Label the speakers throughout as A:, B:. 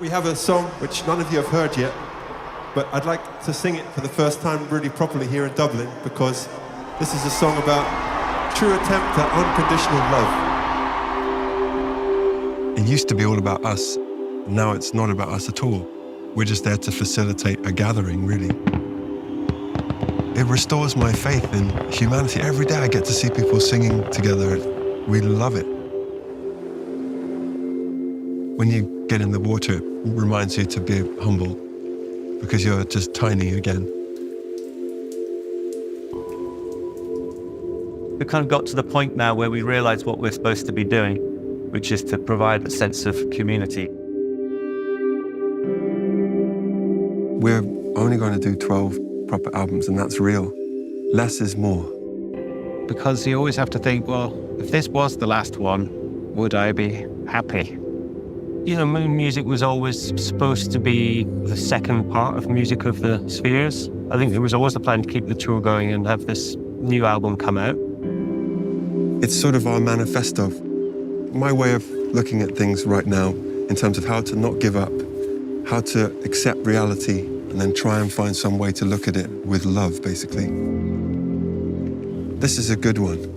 A: We have a song which none of you have heard yet, but I'd like to sing it for the first time really properly here in Dublin, because this is a song about true attempt at unconditional love.
B: It used to be all about us. Now it's not about us at all. We're just there to facilitate a gathering, really. It restores my faith in humanity. Every day I get to see people singing together. We love it. When you get in the water, it reminds you to be humble, because you're just tiny again.
C: We kind of got to the point now where we realize what we're supposed to be doing, which is to provide a sense of community.
B: We're only going to do 12 proper albums, and that's real. Less is more.
D: Because you always have to think, well, if this was the last one, would I be happy? You know, music was always supposed to be the second part of Music of the Spheres. I think there was always a plan to keep the tour going and have this new album come out.
B: It's sort of our manifesto. My way of looking at things right now in terms of how to not give up, how to accept reality, and then try and find some way to look at it with love, basically. This is a good one.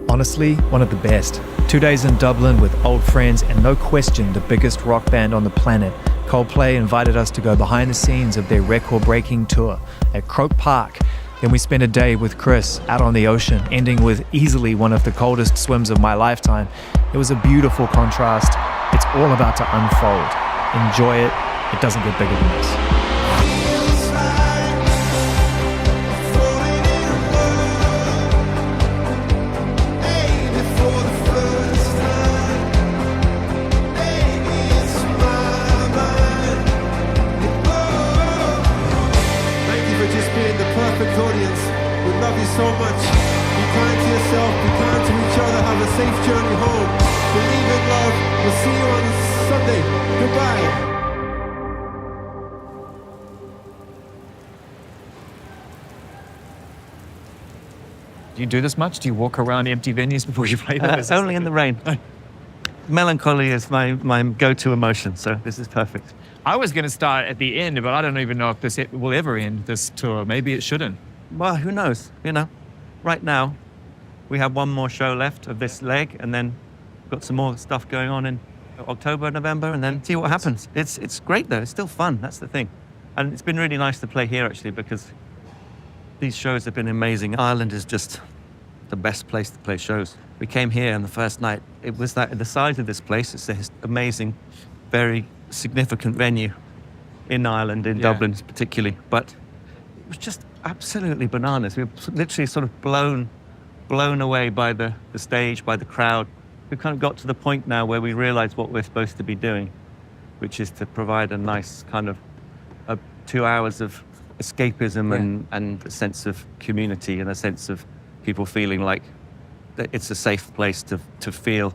E: Honestly, one of the best. 2 days in Dublin with old friends and no question the biggest rock band on the planet. Coldplay invited us to go behind the scenes of their record-breaking tour at Croke Park. Then we spent a day with Chris out on the ocean, ending with easily one of the coldest swims of my lifetime. It was a beautiful contrast. It's all about to unfold. Enjoy it. It doesn't get bigger than this.
A: So much. Be kind to yourself, be kind to each other, have a safe journey home. Believe in love. We'll see you on Sunday. Goodbye.
E: Do you do this much? Do you walk around empty venues before you play them?
C: Only in the rain. Melancholy is my go-to emotion, so this is perfect.
E: I was going to start at the end, but I don't even know if this will ever end, this tour. Maybe it shouldn't.
C: Well, who knows? You know, right now, we have one more show left of this leg, and then got some more stuff going on in October, November, and then see what happens. It's great though. It's still fun. That's the thing, and it's been really nice to play here actually, because these shows have been amazing. Ireland is just the best place to play shows. We came here on the first night. It was the size of this place. It's an amazing, very significant venue in Ireland, in Dublin particularly, but it was just absolutely bananas. We were literally sort of blown away by the stage, by the crowd. We've kind of got to the point now where we realize what we're supposed to be doing, which is to provide a nice kind of 2 hours of escapism and a sense of community and a sense of people feeling like that it's a safe place to feel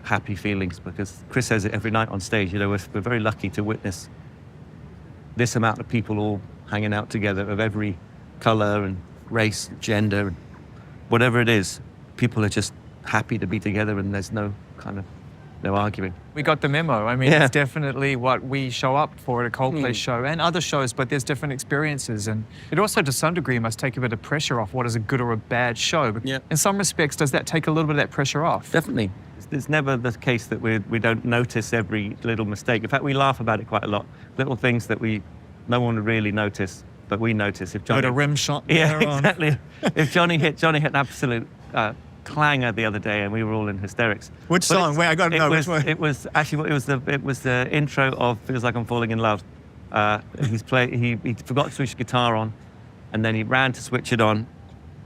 C: happy feelings, because Chris says it every night on stage. You know, we're very lucky to witness this amount of people all hanging out together of every color and race, gender, and whatever it is. People are just happy to be together, and there's no arguing.
E: We got the memo. I mean, it's definitely what we show up for at a Coldplay show and other shows, but there's different experiences. And it also, to some degree, must take a bit of pressure off what is a good or a bad show. But in some respects, does that take a little bit of that pressure off?
C: Definitely. It's never the case that we don't notice every little mistake. In fact, we laugh about it quite a lot. Little things that no one would really notice, but we notice. If Johnny,
E: a rim shot.
C: Yeah, exactly. If Johnny hit an absolute clanger the other day, and we were all in hysterics.
D: Which song? Wait, I got to know which one.
C: It was actually it was the intro of "Feels Like I'm Falling in Love." He forgot to switch the guitar on, and then he ran to switch it on,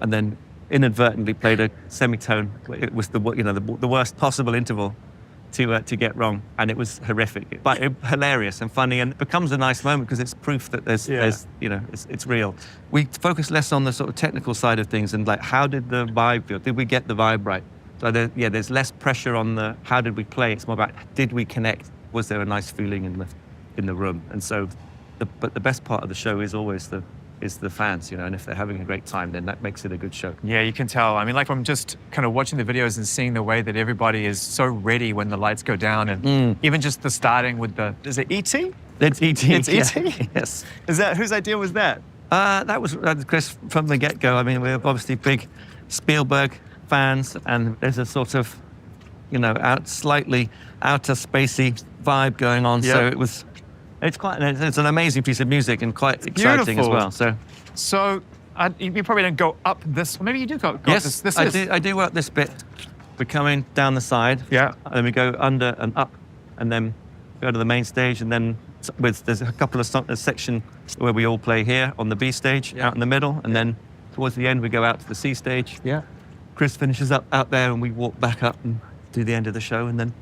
C: and then inadvertently played a semitone. It was the worst possible interval to get wrong, and it was horrific, but hilarious and funny, and it becomes a nice moment because it's proof that there's it's real. We focus less on the sort of technical side of things and like, how did the vibe feel? Did we get the vibe right? So there's less pressure on the how did we play. It's more about, did we connect? Was there a nice feeling in the room? And so but the best part of the show is always the is the fans, and if they're having a great time, then that makes it a good show.
E: Yeah, you can tell. I mean, like from just kind of watching the videos and seeing the way that everybody is so ready when the lights go down, and even just the starting with is it E.T.?
C: It's E.T.
E: It's E.T.?
C: Yes.
E: Whose idea was that?
C: That was Chris from the get-go. I mean, we're obviously big Spielberg fans, and there's a sort of, slightly outer spacey vibe going on.
E: Yep.
C: So it's an amazing piece of music and quite exciting
E: Beautiful.
C: as well.
E: So you probably don't go up this. Maybe you do go
C: Yes,
E: this.
C: I do work this bit. We're coming down the side.
E: Yeah.
C: And then we go under and up, and then go to the main stage, and then there's a couple of a section where we all play here on the B stage, out in the middle, and then towards the end we go out to the C stage.
E: Yeah.
C: Chris finishes up out there, and we walk back up and do the end of the show, and then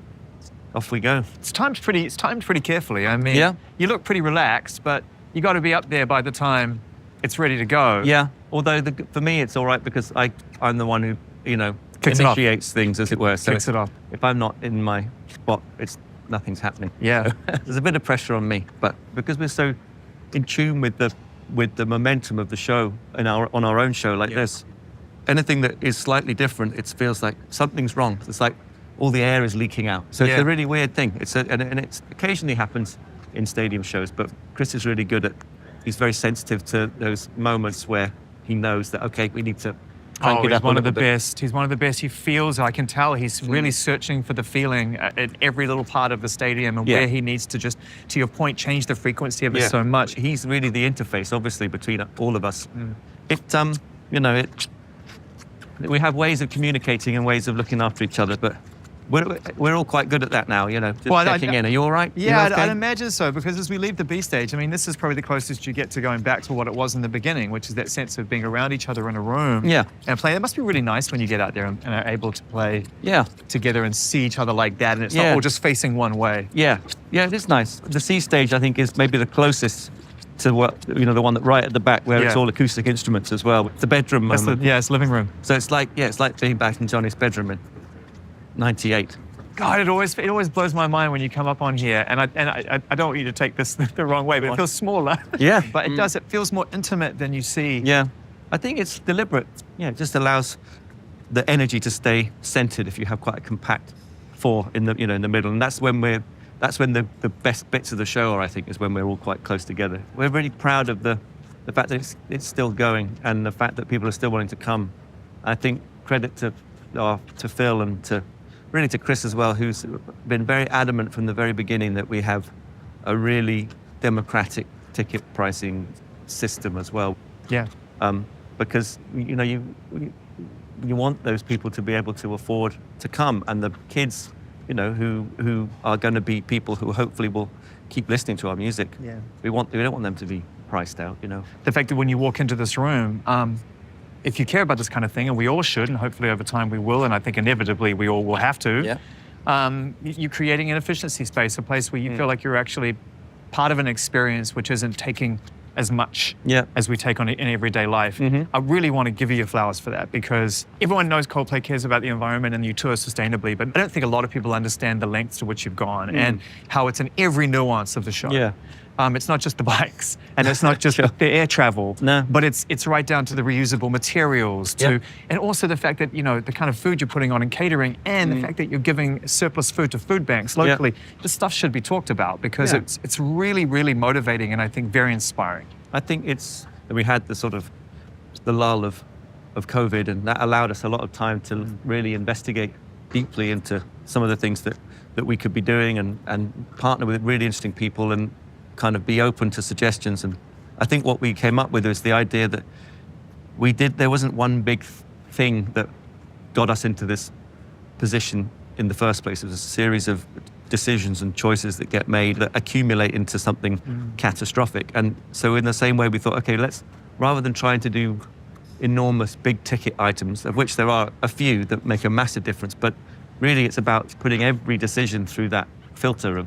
C: off we go.
E: It's timed pretty carefully. I mean,
C: Yeah.
E: You look pretty relaxed, but you got to be up there by the time it's ready to go.
C: Yeah. Although for me it's all right because I'm the one who
E: Kicks it off.
C: initiates things, as it were. So
E: Kicks it off.
C: if I'm not in my spot, nothing's happening.
E: Yeah.
C: There's a bit of pressure on me, but because we're so in tune with the momentum of the show on our own show like this, anything that is slightly different, it feels like something's wrong. It's like all the air is leaking out. So it's a really weird thing. And it occasionally happens in stadium shows, but Chris is really good he's very sensitive to those moments where he knows that, okay, we need to crank it
E: he's
C: up
E: one
C: a
E: of the
C: little bit.
E: best. He's one of the best. He feels, I can tell, he's really searching for the feeling at every little part of the stadium and where he needs to just, to your point, change the frequency of it so much.
C: He's really the interface, obviously, between all of us. We have ways of communicating and ways of looking after each other, but we're all quite good at that now, just checking in. Are you all right?
E: Yeah,
C: You okay?
E: I'd imagine so, because as we leave the B stage, I mean, this is probably the closest you get to going back to what it was in the beginning, which is that sense of being around each other in a room and playing. It must be really nice when you get out there and are able to play together and see each other like that, and it's not all just facing one way.
C: Yeah, it is nice. The C stage, I think, is maybe the closest to what, the one that right at the back where it's all acoustic instruments as well. It's the bedroom moment.
E: It's living room.
C: So it's like being back in Johnny's bedroom in 98.
E: God, it always blows my mind when you come up on here, and I don't want you to take this the wrong way, but it feels smaller.
C: Yeah.
E: But it does. It feels more intimate than you see.
C: Yeah. I think it's deliberate. Yeah, it just allows the energy to stay centered if you have quite a compact four in the middle, and that's when the best bits of the show are. I think is when we're all quite close together. We're really proud of the fact that it's still going, and the fact that people are still wanting to come. I think credit to Phil and to Chris as well, who's been very adamant from the very beginning that we have a really democratic ticket pricing system as well.
E: Yeah.
C: Because you want those people to be able to afford to come, and the kids, who are going to be people who hopefully will keep listening to our music.
E: Yeah.
C: We don't want them to be priced out.
E: The fact that when you walk into this room, if you care about this kind of thing, and we all should, and hopefully over time we will, and I think inevitably we all will have to, you're creating an efficiency space, a place where you feel like you're actually part of an experience which isn't taking as much as we take on in everyday life. I really want to give you your flowers for that, because everyone knows Coldplay cares about the environment and you tour sustainably, but I don't think a lot of people understand the lengths to which you've gone and how it's in every nuance of the show.
C: Yeah.
E: It's not just the bikes, and it's not just the air travel, but it's right down to the reusable materials, and also the fact that, the kind of food you're putting on in catering, and the fact that you're giving surplus food to food banks locally. This stuff should be talked about, because it's really, really motivating, and I think very inspiring.
C: I think we had the lull of COVID, and that allowed us a lot of time to really investigate deeply into some of the things that we could be doing, and partner with really interesting people and kind of be open to suggestions. And I think what we came up with was the idea that there wasn't one big thing that got us into this position in the first place. It was a series of decisions and choices that get made that accumulate into something catastrophic. And so in the same way, we thought, okay, rather than trying to do enormous big ticket items, of which there are a few that make a massive difference, but really it's about putting every decision through that filter of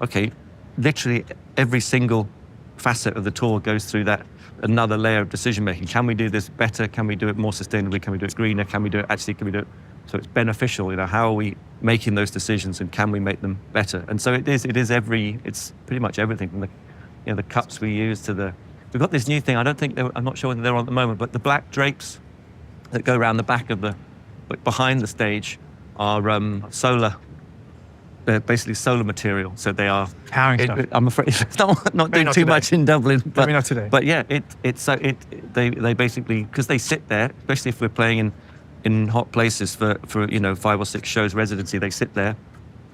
C: okay, literally every single facet of the tour goes through that another layer of decision making. Can we do this better? Can we do it more sustainably? Can we do it greener? Can we do it so it's beneficial? How are we making those decisions, and can we make them better? And so it's pretty much everything from the cups we use to the we've got this new thing. I'm not sure whether they're on at the moment, but the black drapes that go around the back of behind the stage are solar. They're basically solar material, so they are
E: Powering stuff.
C: I'm afraid it's not doing
E: not
C: too
E: today.
C: much in Dublin. But,
E: Maybe not today.
C: But yeah, they basically, because they sit there, especially if we're playing in hot places for 5 or 6 shows residency, they sit there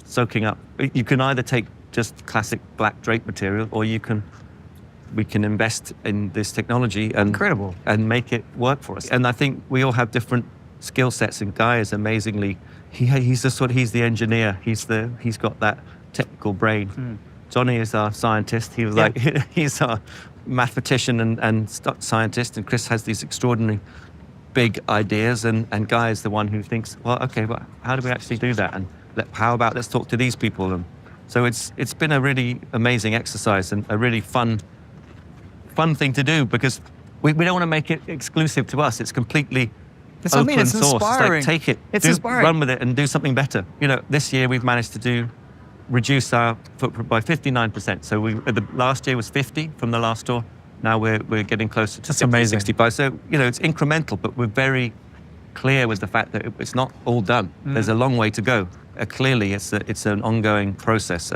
C: soaking up. You can either take just classic black drape material, or we can invest in this technology
E: Incredible.
C: and make it work for us. And I think we all have different skill sets, and Guy is amazingly, he's the engineer. He's got that technical brain. Johnny is our scientist. He was he's our mathematician and scientist, and Chris has these extraordinary big ideas, and Guy is the one who thinks, well, okay, but how do we actually do that? And how about let's talk to these people? And so it's been a really amazing exercise and a really fun thing to do, because we don't want to make it exclusive to us. It's completely open
E: It's
C: source.
E: inspiring.
C: It's like, take it,
E: Inspiring.
C: run with it, and do something better. This year we've managed to reduce our footprint by 59%. So the last year was 50 from the last tour. Now we're getting closer to 60,
E: amazing.
C: 65. So it's incremental, but we're very clear with the fact that it's not all done. There's a long way to go. Clearly, it's an ongoing process.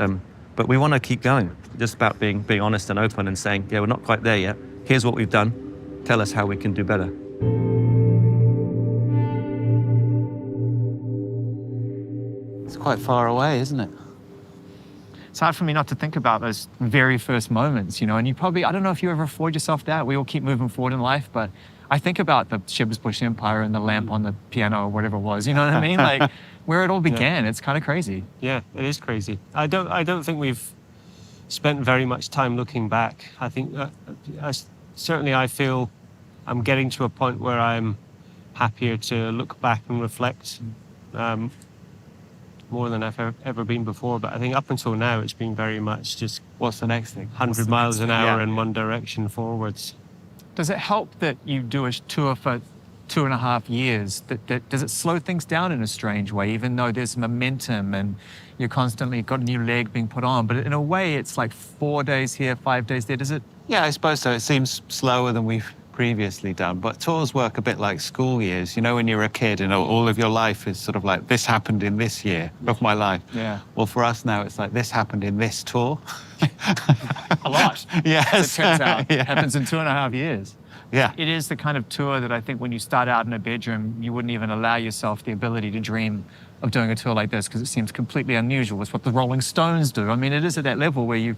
C: But we want to keep going. Just about being honest and open and saying, yeah, we're not quite there yet. Here's what we've done. Tell us how we can do better.
F: It's quite far away, isn't it?
E: It's hard for me not to think about those very first moments, and you probably, I don't know if you ever afford yourself that. We all keep moving forward in life, but I think about the Shepherd's Bush Empire and the lamp on the piano or whatever it was, you know what I mean? Like, where it all began. It's kind of crazy.
D: Yeah, it is crazy. I don't think we've spent very much time looking back. I think I feel I'm getting to a point where I'm happier to look back and reflect more than I've ever been before. But I think up until now, it's been very much just
F: What's the next thing?
D: 100 miles an hour in one direction forwards.
E: Does it help that you do a tour for 2.5 years? Does it slow things down in a strange way, even though there's momentum and you're constantly got a new leg being put on? But in a way, it's like 4 days here, 5 days there. Does it?
F: Yeah, I suppose so. It seems slower than we've previously done. But tours work a bit like school years. When you're a kid and all of your life is sort of like, this happened in this year of my life.
E: Yeah.
F: Well, for us now, it's like, this happened in this tour.
E: A lot.
F: Yes.
E: As it turns out.
F: Yeah.
E: It happens in 2.5 years.
F: Yeah.
E: It is the kind of tour that I think when you start out in a bedroom, you wouldn't even allow yourself the ability to dream of doing a tour like this, because it seems completely unusual. It's what the Rolling Stones do. I mean, it is at that level where you're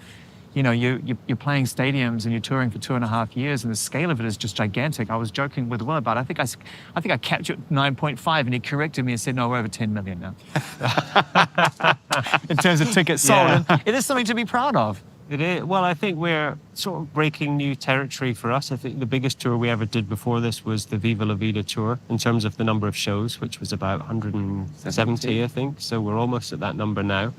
E: playing stadiums and you're touring for 2.5 years, and the scale of it is just gigantic. I was joking with Will about it. I think I captured 9.5, and he corrected me and said, no, we're over 10 million now. In terms of tickets sold.
D: Yeah.
E: And it is something to be proud of.
D: It is. Well, I think we're sort of breaking new territory for us. I think the biggest tour we ever did before this was the Viva La Vida tour in terms of the number of shows, which was about 170, I think. So we're almost at that number now,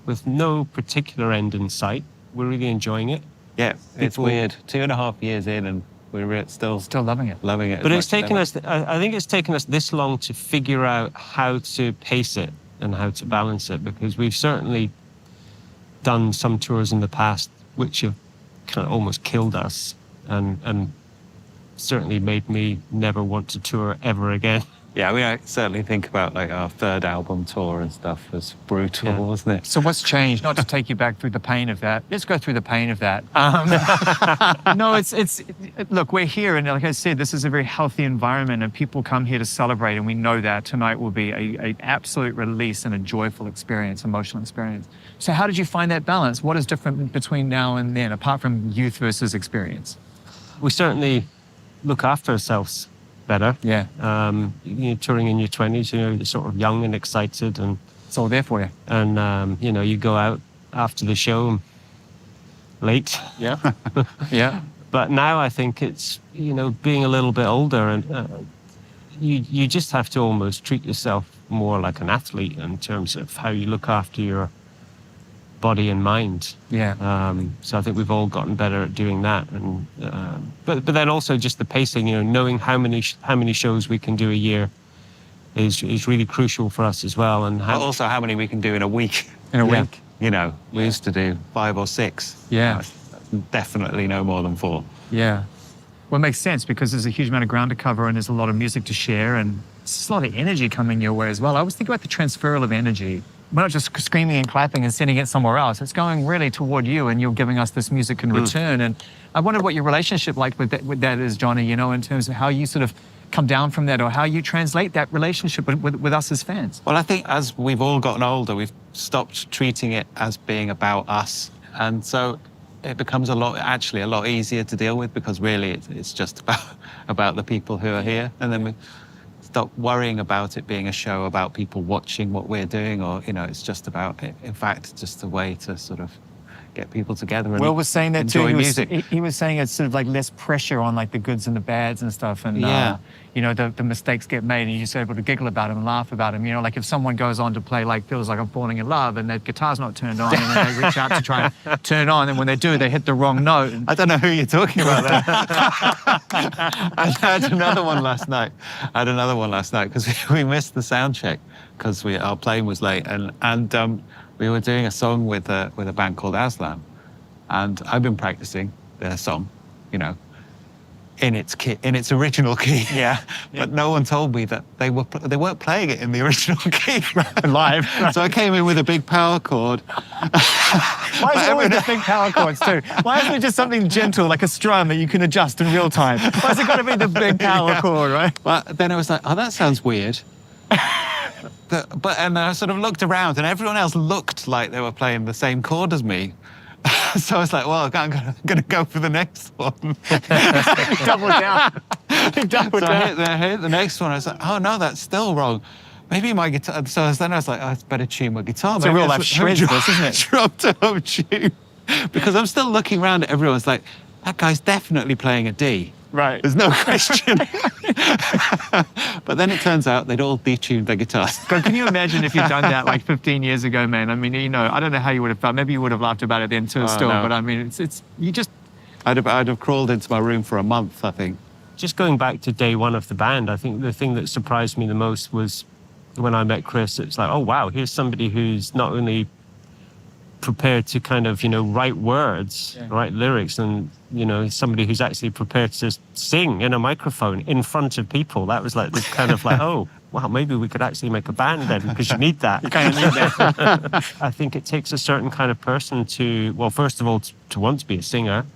D: with no particular end in sight. We're really enjoying it.
F: Yeah, it's weird. 2.5 years in and we're still
E: loving it.
F: Loving it.
D: But it's taken us, I think it's taken us this long to figure out how to pace it and how to balance it, because we've certainly done some tours in the past which have kind of almost killed us and certainly made me never want to tour ever again.
F: Yeah, I certainly think about like our third album tour and stuff as brutal, wasn't it?
E: So what's changed? Not to take you back through the pain of that. Let's go through the pain of that. No, look, we're here, and like I said, this is a very healthy environment, and people come here to celebrate, and we know that tonight will be an absolute release and a joyful experience, emotional experience. So how did you find that balance? What is different between now and then, apart from youth versus experience?
D: We certainly look after ourselves better.
E: Yeah.
D: Touring in your 20s, you're sort of young and excited, and
E: It's all there for you.
D: and you go out after the show late.
E: Yeah. Yeah.
D: But now I think it's being a little bit older, and you just have to almost treat yourself more like an athlete in terms of how you look after your body and mind.
E: Yeah.
D: So I think we've all gotten better at doing that, and but then also just the pacing. Knowing how many shows we can do a year is really crucial for us as well. And
F: But also how many we can do in a week.
E: In a
D: Yeah.
E: week.
F: We used to do 5 or 6.
E: Yeah.
F: definitely no more than 4.
G: Yeah. Well, it makes sense because there's a huge amount of ground to cover and there's a lot of music to share and it's a lot of energy coming your way as well. I always think about the transfer of energy. We're not just screaming and clapping and sending it somewhere else. It's going really toward you and you're giving us this music in return. And I wondered what your relationship like with that is, Johnny, you know, in terms of how you sort of come down from that or how you translate that relationship with us as fans.
F: Well, I think as we've all gotten older, we've stopped treating it as being about us. And so it becomes a lot easier to deal with because really it's just about the people who are here. And then we stop worrying about it being a show about people watching what we're doing or, you know, it's just about, in fact, just a way to sort of get people together and
G: Will was saying that too.
F: enjoy music.
G: He was saying it's sort of like less pressure on like the goods and the bads and stuff. And, you know, the mistakes get made and you're just able to giggle about them and laugh about them. You know, like if someone goes on to play like Feels Like I'm Falling in Love and their guitar's not turned on and then they reach out to try and turn it on and when they do, they hit the wrong note.
F: I don't know who you're talking about there. I had another one last night. Because we missed the sound check because our plane was late and we were doing a song with a band called Aslan, and I've been practicing their song, you know, in its original key.
G: Yeah.
F: But no one told me that they weren't playing it in the original key
G: Live.
F: So I came in with a big power chord.
G: Why is it always the big power chords too? Why isn't it just something gentle like a strum that you can adjust in real time? Why has it got to be the big power chord, right?
F: Well, then I was like, oh, that sounds weird. And I sort of looked around and everyone else looked like they were playing the same chord as me. So I was like, well, I'm going to go for the next one.
G: Double down. Double down.
F: I hit the next one. I was like, oh, no, that's still wrong. Maybe my guitar. So then I was like, oh, it's better tune my guitar.
G: It's a real life shred, isn't it?
F: Dropped a home tune. Because I'm still looking around at everyone. It's like, that guy's definitely playing a D.
G: Right.
F: There's no question. But then it turns out they'd all detuned their guitars.
G: God, can you imagine if you'd done that like 15 years ago, man? I mean, you know, I don't know how you would have felt. Maybe you would have laughed about it then too, still.
F: No.
G: But I mean, it's you just.
F: I'd have crawled into my room for a month, I think.
D: Just going back to day one of the band, I think the thing that surprised me the most was when I met Chris. It's like, oh, wow, here's somebody who's not only prepared to kind of, you know, write words, write lyrics, and, you know, somebody who's actually prepared to sing in a microphone in front of people. That was like this kind of like, oh, wow, maybe we could actually make a band then, because you need that.
G: You kind of need that.
D: I think it takes a certain kind of person to, well, first of all, to want to be a singer,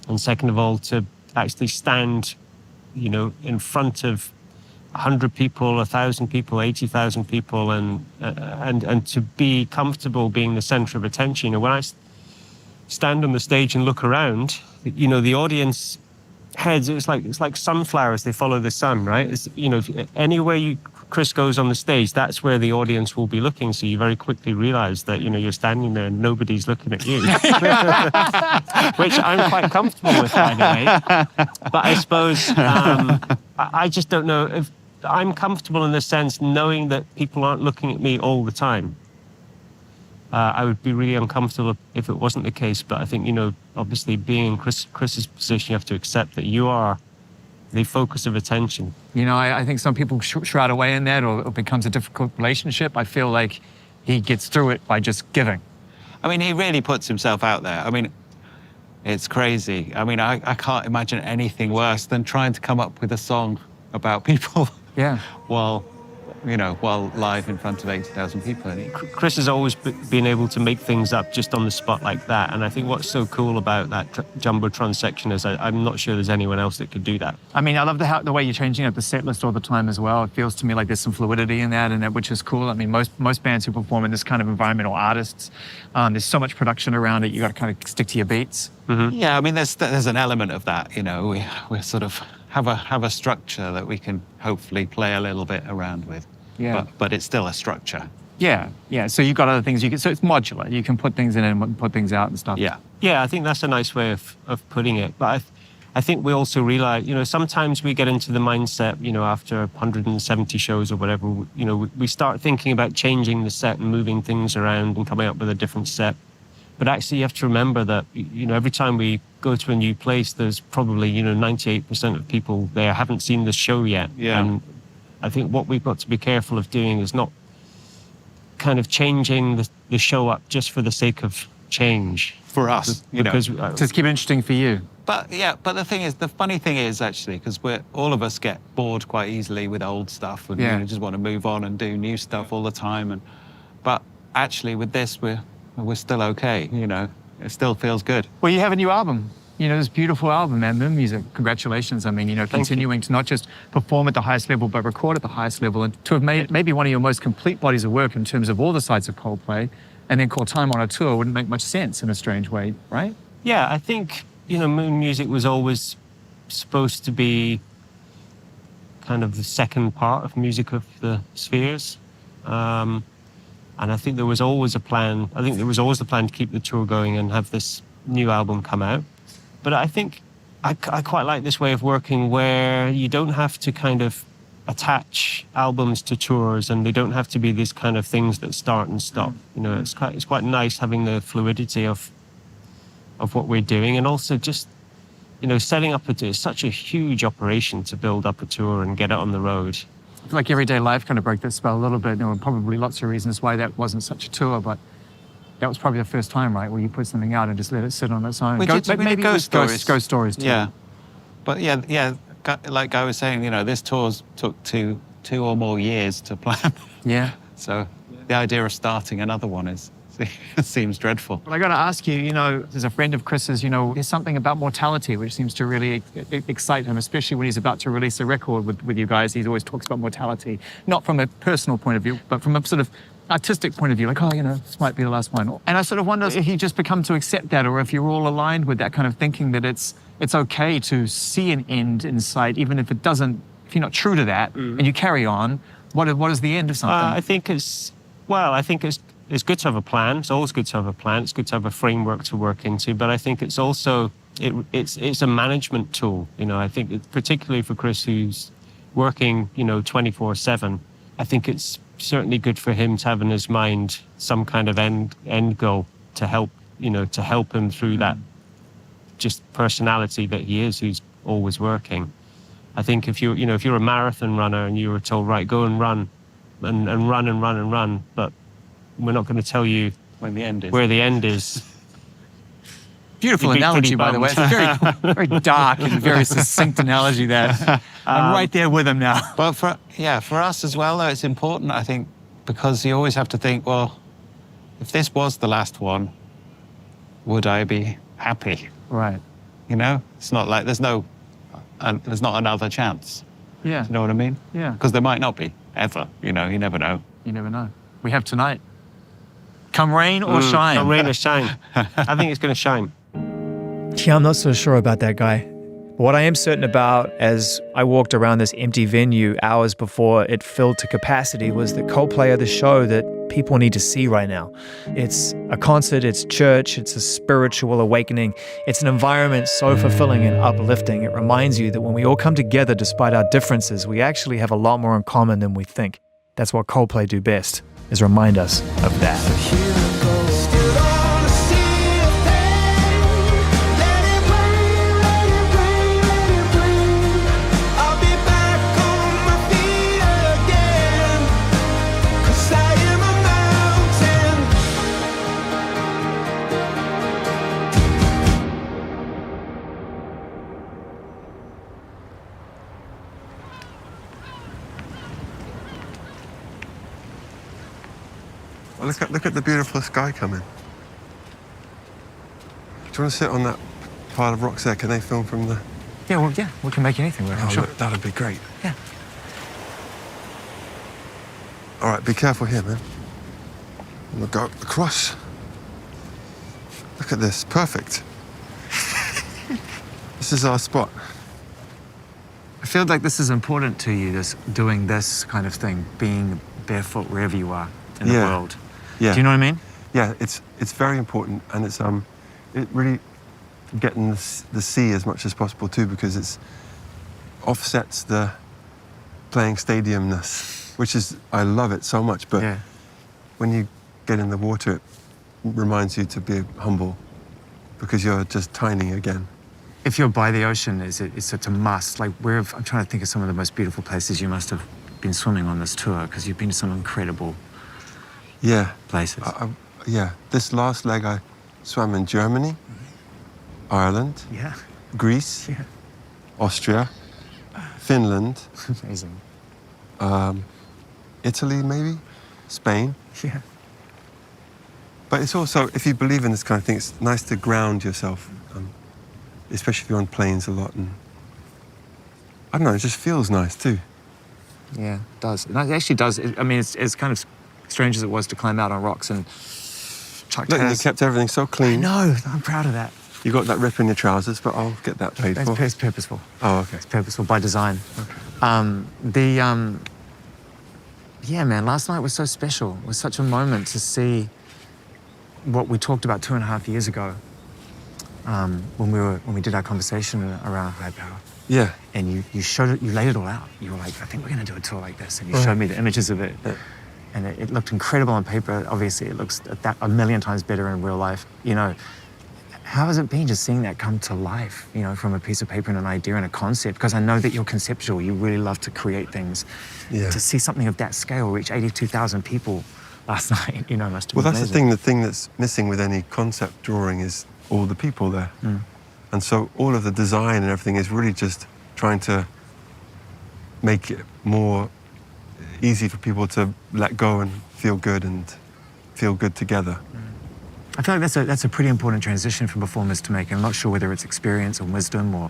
D: and second of all, to actually stand, you know, in front of 100 people, 1,000 people, 80,000 people, and to be comfortable being the center of attention. You know, when I stand on the stage and look around, you know, the audience heads, it's like sunflowers, they follow the sun, right? It's, you know, anywhere Chris goes on the stage, that's where the audience will be looking. So you very quickly realize that, you know, you're standing there and nobody's looking at you. Which I'm quite comfortable with, by the way. But I suppose, I just don't know if I'm comfortable in the sense knowing that people aren't looking at me all the time. I would be really uncomfortable if it wasn't the case. But I think, you know, obviously being in Chris's position, you have to accept that you are the focus of attention.
G: You know, I think some people shroud away in that, or it becomes a difficult relationship. I feel like he gets through it by just giving.
F: I mean, he really puts himself out there. I mean, it's crazy. I mean, I can't imagine anything worse than trying to come up with a song about people.
G: Yeah.
F: while live in front of 80,000 people.
D: Chris has always been able to make things up just on the spot like that. And I think what's so cool about that Jumbotron section is I'm not sure there's anyone else that could do that.
G: I mean, I love the way you're changing up the set list all the time as well. It feels to me like there's some fluidity in that, which is cool. I mean, most bands who perform in this kind of environment, or artists, there's so much production around it. You got to kind of stick to your beats.
D: Mm-hmm.
F: Yeah, I mean, there's an element of that. You know, we sort of have a structure that we can hopefully play a little bit around with.
G: Yeah.
F: But it's still a structure.
G: Yeah. So you've got other things so it's modular. You can put things in and put things out and stuff.
F: Yeah.
D: Yeah, I think that's a nice way of putting it. But I think we also realize, you know, sometimes we get into the mindset, you know, after 170 shows or whatever, you know, we start thinking about changing the set and moving things around and coming up with a different set. But actually you have to remember that, you know, every time we go to a new place, there's probably, you know, 98% of people there haven't seen the show yet.
F: Yeah.
D: And I think what we've got to be careful of doing is not kind of changing the show up just for the sake of
F: change For us, you know.
G: Just keep it interesting for you.
F: But yeah, but the funny thing is actually, because all of us get bored quite easily with old stuff, and
G: Yeah.
F: you just want to move on and do new stuff all the time. But actually, with this, we're still okay. You know, it still feels good.
G: Well, you have a new album. You know, this beautiful album, man, Moon Music. Congratulations. I mean, you know, continuing to not just perform at the highest level, but record at the highest level, and to have made maybe one of your most complete bodies of work in terms of all the sides of Coldplay, and then call time on a tour wouldn't make much sense in a strange way, right?
D: Yeah, I think, you know, Moon Music was always supposed to be kind of the second part of Music of the Spheres. And I think there was always a plan. I think there was always the plan to keep the tour going and have this new album come out. But I think I quite like this way of working where you don't have to kind of attach albums to tours, and they don't have to be these kind of things that start and stop. You know, it's quite nice having the fluidity of what we're doing, and also just, you know, setting up it's such a huge operation to build up a tour and get it on the road.
G: I feel like everyday life kind of broke that spell a little bit. There were probably lots of reasons why that wasn't such a tour, but that was probably the first time, right, where you put something out and just let it sit on its own.
F: We did
G: maybe
F: Ghost Stories.
G: Ghost Stories too.
F: Yeah, but yeah, like I was saying, you know, this tour took two or more years to plan.
G: Yeah.
F: So the idea of starting another one seems dreadful.
G: Well, I got to ask you, you know, as a friend of Chris's, you know, there's something about mortality which seems to really excite him, especially when he's about to release a record with you guys. He always talks about mortality, not from a personal point of view, but from a sort of artistic point of view, like, oh, you know, this might be the last one. And I sort of wonder if you just become to accept that, or if you're all aligned with that kind of thinking that it's okay to see an end in sight, even if it doesn't, if you're not true to that, and you carry on. What is the end of something?
D: I think it's good to have a plan. It's always good to have a plan. It's good to have a framework to work into. But I think it's also it's a management tool. You know, I think particularly for Chris, who's working, you know, 24/7. I think it's certainly good for him to have in his mind some kind of end goal to help him through that just personality that he is, who's always working. I think if you're a marathon runner and you were told, right, go and run and run, but we're not going to tell you
F: When the end is.
D: where the end is.
G: Beautiful
D: You'd be
G: analogy,
D: pretty
G: by the way. It's a very, very dark and very succinct analogy there. I'm right there with him now.
F: But for us as well, though, it's important, I think, because you always have to think, well, if this was the last one, would I be happy?
G: Right.
F: You know, it's not like there's not another chance.
G: Yeah.
F: You know what I mean?
G: Yeah.
F: Because there might not be ever. You know, you never know.
G: You never know. We have tonight. Come rain or shine.
D: Come rain or shine. I think it's going to shine.
E: Yeah, I'm not so sure about that guy. But what I am certain about as I walked around this empty venue hours before it filled to capacity was that Coldplay are the show that people need to see right now. It's a concert, it's church, it's a spiritual awakening. It's an environment so fulfilling and uplifting. It reminds you that when we all come together despite our differences, we actually have a lot more in common than we think. That's what Coldplay do best, is remind us of that.
B: Well, look at the beautiful sky coming. Do you want to sit on that pile of rocks there? Can they film from the...
G: Yeah, we can make anything work, I'm sure.
B: look, that'd be great.
G: Yeah.
B: All right, be careful here, man. We'll go across. Look at this, perfect. This is our spot.
G: I feel like this is important to you, doing this kind of thing, being barefoot wherever you are in the world.
B: Yeah.
G: Do you know what I mean?
B: Yeah, it's very important, and it's it really getting the sea as much as possible too, because it's offsets the playing stadiumness, which is, I love it so much, but when you get in the water, it reminds you to be humble because you're just tiny again.
G: If you're by the ocean, it's such a must. Like, I'm trying to think of some of the most beautiful places you must have been swimming on this tour, because you've been to some incredible places.
B: Yeah, this last leg, swam in Germany, Ireland,
G: Yeah.
B: Greece,
G: Yeah.
B: Austria, Finland,
G: Amazing.
B: Italy maybe, Spain.
G: Yeah.
B: But it's also, if you believe in this kind of thing, it's nice to ground yourself, especially if you're on planes a lot. And I don't know, it just feels nice too.
G: Yeah, it does. It actually does. I mean, it's kind of strange as it was to climb out on rocks and chuck
B: Look, you
G: tires.
B: kept everything so clean.
G: No, I'm proud of that.
B: You got that rip in your trousers, but I'll get that paid for.
G: It's purposeful.
B: Oh, okay.
G: It's purposeful by design. Yeah, man, last night was so special. It was such a moment to see what we talked about 2.5 years ago when we did our conversation around high power.
B: Yeah.
G: And you showed it, you laid it all out. You were like, I think we're going to do a tour like this. And you showed me the images of it.
B: Yeah.
G: And it looked incredible on paper. Obviously, it looks a million times better in real life. You know, how has it been just seeing that come to life, you know, from a piece of paper and an idea and a concept? Because I know that you're conceptual. You really love to create things.
B: Yeah.
G: To see something of that scale reach 82,000 people last night, you know, must have
B: Well,
G: been
B: that's
G: amazing.
B: the thing that's missing with any concept drawing is all the people there. And so all of the design and everything is really just trying to make it more easy for people to let go and feel good together.
G: I feel like that's a pretty important transition for performers to make. I'm not sure whether it's experience or wisdom or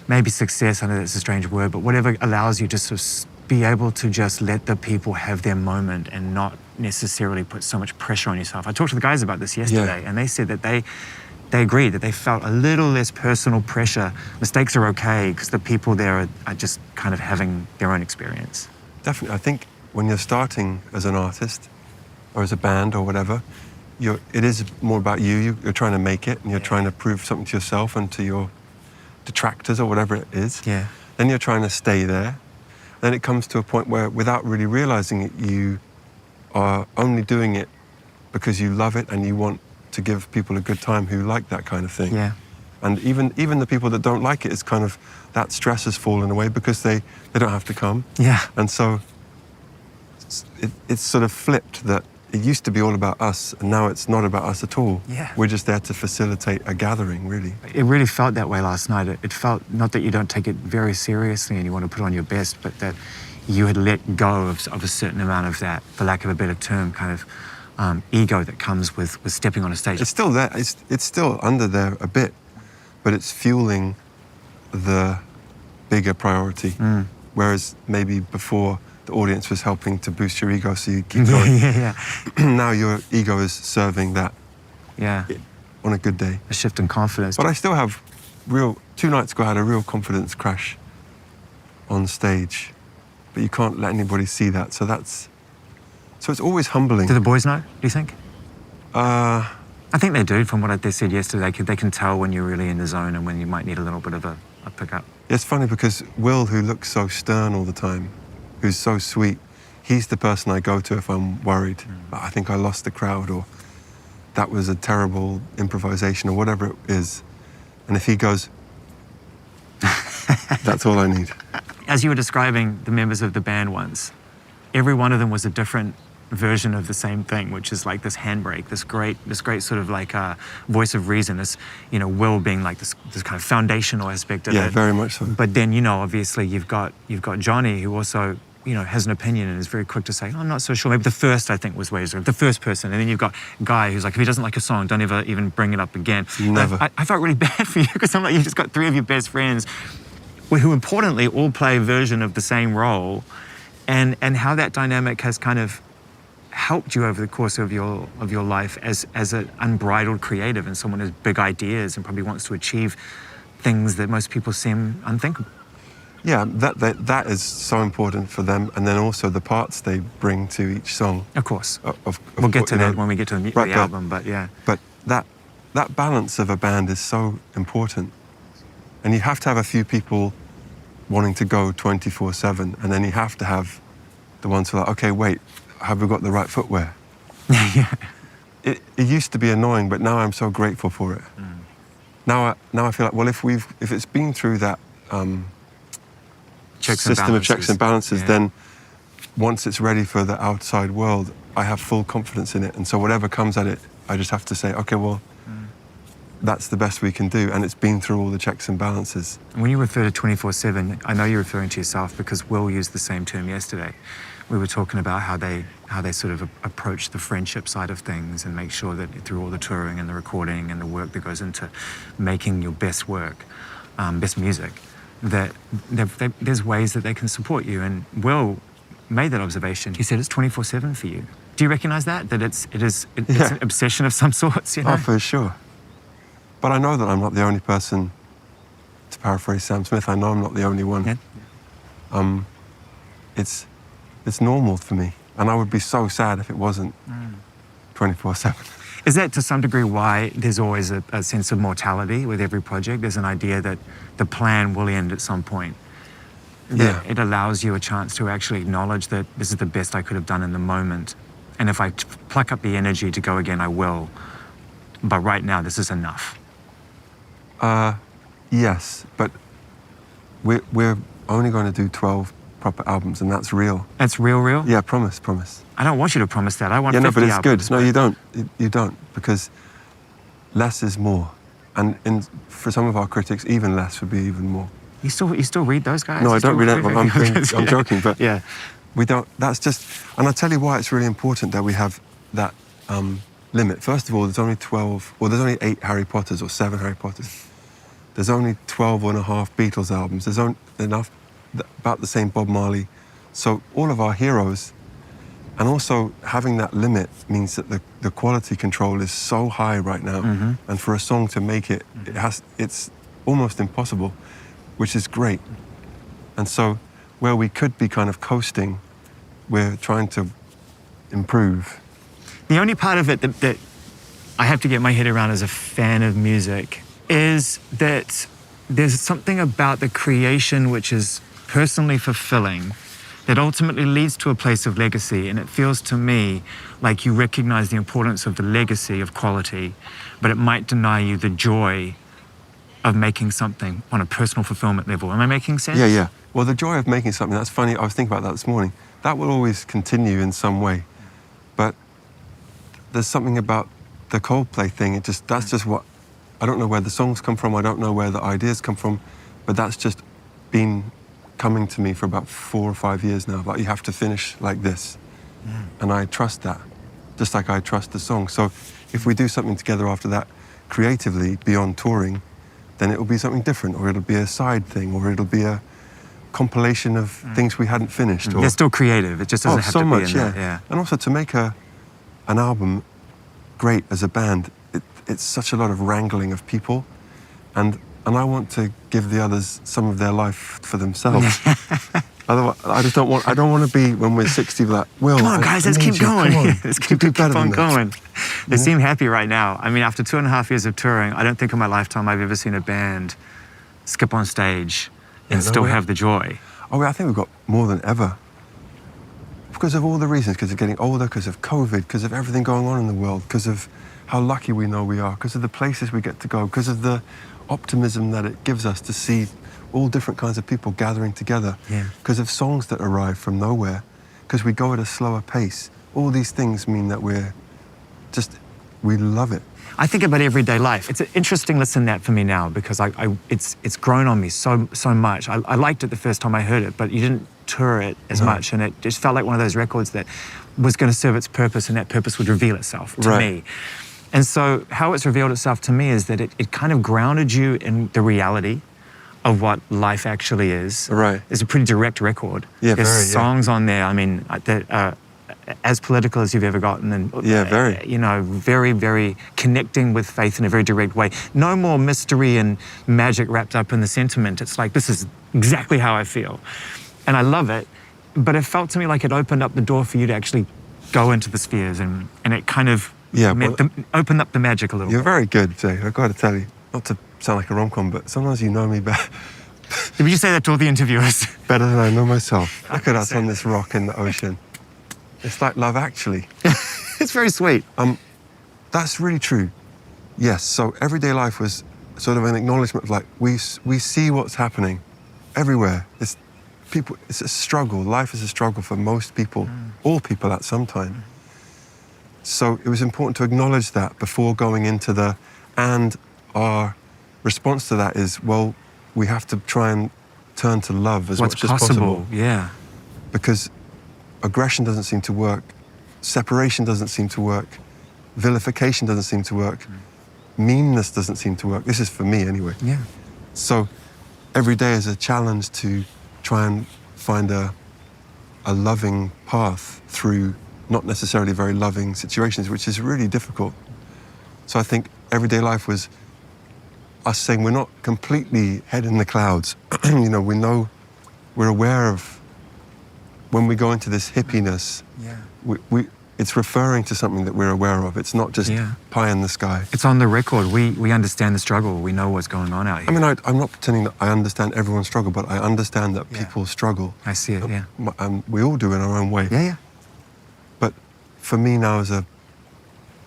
G: maybe success. I know that's a strange word, but whatever allows you to sort of be able to just let the people have their moment and not necessarily put so much pressure on yourself. I talked to the guys about this yesterday, and they said that they agreed that they felt a little less personal pressure. Mistakes are okay because the people there are just kind of having their own experience.
B: Definitely. I think when you're starting as an artist or as a band or whatever, it is more about you. You're trying to make it and you're trying to prove something to yourself and to your detractors or whatever it is.
G: Yeah.
B: Then you're trying to stay there. Then it comes to a point where, without really realizing it, you are only doing it because you love it and you want to give people a good time who like that kind of thing.
G: Yeah.
B: And even the people that don't like it, it's kind of, that stress has fallen away because they don't have to come.
G: Yeah.
B: And so it's sort of flipped, that it used to be all about us and now it's not about us at all.
G: Yeah.
B: We're just there to facilitate a gathering, really.
G: It really felt that way last night. It felt not that you don't take it very seriously and you want to put on your best, but that you had let go of a certain amount of that, for lack of a better term, kind of ego that comes with stepping on a stage.
B: It's still there. It's still under there a bit, but it's fueling the bigger priority. Whereas maybe before the audience was helping to boost your ego so you keep going.
G: yeah.
B: Now your ego is serving that
G: Yeah.
B: on a good day.
G: A shift in confidence.
B: But I still have 2 nights ago I had a real confidence crash on stage. But you can't let anybody see that. So it's always humbling.
G: Do the boys know, do you think?
B: Uh,
G: I think they do, from what they said yesterday. They can tell when you're really in the zone and when you might need a little bit of a pickup.
B: It's funny because Will, who looks so stern all the time, who's so sweet, he's the person I go to if I'm worried. I think I lost the crowd, or that was a terrible improvisation, or whatever it is. And if he goes, that's all I need.
G: As you were describing the members of the band once, every one of them was a different version of the same thing, which is like this handbrake, this great sort of like voice of reason, this, you know, Will being like this kind of foundational aspect of it.
B: Yeah, very much so.
G: But then, you know, obviously you've got Johnny, who also, you know, has an opinion and is very quick to say, oh, I'm not so sure. Maybe the first, I think, was where he's the first person. And then you've got Guy, who's like, if he doesn't like a song, don't ever even bring it up again.
B: Never.
G: I felt really bad for you because I'm like, you just got 3 of your best friends who importantly all play a version of the same role, and how that dynamic has kind of helped you over the course of your life as an unbridled creative and someone who has big ideas and probably wants to achieve things that most people seem unthinkable.
B: Yeah, that is so important for them, and then also the parts they bring to each song.
G: Of course.
B: We'll
G: get to that when we get to the album, but yeah.
B: But that balance of a band is so important. And you have to have a few people wanting to go 24/7, and then you have to have the ones who are like, okay, wait, have we got the right footwear?
G: Yeah.
B: It used to be annoying, but now I'm so grateful for it. Now I feel like, well, if it's been through that system of checks and balances, then once it's ready for the outside world, I have full confidence in it. And so whatever comes at it, I just have to say, okay, well, that's the best we can do, and it's been through all the checks and balances.
G: When you refer to 24/7, I know you're referring to yourself because Will used the same term yesterday. We were talking about how they sort of approach the friendship side of things and make sure that through all the touring and the recording and the work that goes into making your best work, best music, that there's ways that they can support you. And Will made that observation. He said it's 24/7 for you. Do you recognize that? That it's an obsession of some sorts, you know?
B: Oh, for sure. But I know that I'm not the only person, to paraphrase Sam Smith, I know I'm not the only one.
G: Yeah.
B: It's normal for me. And I would be so sad if it wasn't 24/7.
G: Is that to some degree why there's always a sense of mortality with every project? There's an idea that the plan will end at some point.
B: Yeah.
G: It allows you a chance to actually acknowledge that this is the best I could have done in the moment. And if I pluck up the energy to go again, I will. But right now, this is enough.
B: Yes, but we're only going to do 12 proper albums, and that's real.
G: That's real?
B: Yeah, promise.
G: I don't want you to promise that. I want 50
B: Yeah, no, but it's
G: albums.
B: good. No, you don't. You don't, because less is more. And for some of our critics, even less would be even more.
G: You still read those guys?
B: No,
G: You
B: I don't read
G: still
B: it. I'm joking, but
G: yeah.
B: we don't. That's just, and I'll tell you why it's really important that we have that limit. First of all, there's only 12, or there's only 8 Harry Potters or 7 Harry Potters. There's only 12 and a half Beatles albums. There's only enough, about the same Bob Marley. So all of our heroes, and also having that limit means that the quality control is so high right now.
G: Mm-hmm.
B: And for a song to make it, it's almost impossible, which is great. And so where we could be kind of coasting, we're trying to improve.
G: The only part of it that I have to get my head around as a fan of music is that there's something about the creation which is personally fulfilling that ultimately leads to a place of legacy. And it feels to me like you recognize the importance of the legacy of quality, but it might deny you the joy of making something on a personal fulfillment level. Am I making sense?
B: Yeah. Well, the joy of making something, that's funny. I was thinking about that this morning. That will always continue in some way. But there's something about the Coldplay thing. That's just what, I don't know where the songs come from. I don't know where the ideas come from, but that's just been coming to me for about 4 or 5 years now. Like, you have to finish like this. And I trust that, just like I trust the song. So if we do something together after that, creatively, beyond touring, then it will be something different, or it'll be a side thing, or it'll be a compilation of things we hadn't finished. Or,
G: They're still creative. It just doesn't have
B: so
G: to be
B: much,
G: in there. Yeah.
B: And also to make an album great as a band, it's such a lot of wrangling of people, and I want to give the others some of their life for themselves. Otherwise, I don't want to be, when we're 60, like, Will,
G: Come on, guys, let's keep going. Let's keep on going. They seem happy right now. I mean, after 2.5 years of touring, I don't think in my lifetime I've ever seen a band skip on stage and still have the joy.
B: Oh, I think we've got more than ever. Because of all the reasons, because of getting older, because of COVID, because of everything going on in the world, because of how lucky we know we are, because of the places we get to go, because of the optimism that it gives us to see all different kinds of people gathering together, because of songs that arrive from nowhere, because we go at a slower pace. All these things mean that we love it.
G: I think about everyday life. It's an interesting listen that for me now, because it's grown on me so much. I liked it the first time I heard it, but you didn't tour it as much, and it just felt like one of those records that was going to serve its purpose, and that purpose would reveal itself to me. And so how it's revealed itself to me is that it kind of grounded you in the reality of what life actually is.
B: Right.
G: It's a pretty direct record.
B: Yeah,
G: There's
B: very,
G: songs on there, I mean, that are as political as you've ever gotten, and
B: very.
G: you know, very, very connecting with faith in a very direct way. No more mystery and magic wrapped up in the sentiment. It's like, this is exactly how I feel. And I love it, but it felt to me like it opened up the door for you to actually go into the spheres, and it kind of opened up the magic a little
B: You're
G: bit.
B: very good, Jay. I've got to tell you, not to sound like a rom-com, but sometimes you know me better.
G: Did you say that to all the interviewers?
B: Better than I know myself. Look at us on this rock in the ocean. It's like Love Actually.
G: It's very sweet.
B: That's really true. Yes, so everyday life was sort of an acknowledgement of, like, we see what's happening everywhere. It's a struggle. Life is a struggle for most people, all people at some time. So it was important to acknowledge that before going into and our response to that is, well, we have to try and turn to love as much as possible.
G: Yeah.
B: Because aggression doesn't seem to work, separation doesn't seem to work, vilification doesn't seem to work, meanness doesn't seem to work. This is for me anyway.
G: Yeah.
B: So every day is a challenge to try and find a loving path through not necessarily very loving situations, which is really difficult. So I think everyday life was us saying we're not completely head in the clouds. You know, we're aware of when we go into this hippiness, it's referring to something that we're aware of. It's not just pie in the sky.
G: It's on the record. We understand the struggle. We know what's going on out here.
B: I mean, I'm not pretending that I understand everyone's struggle, but I understand that people struggle.
G: I see it, yeah.
B: And we all do in our own way.
G: Yeah.
B: But for me now, as a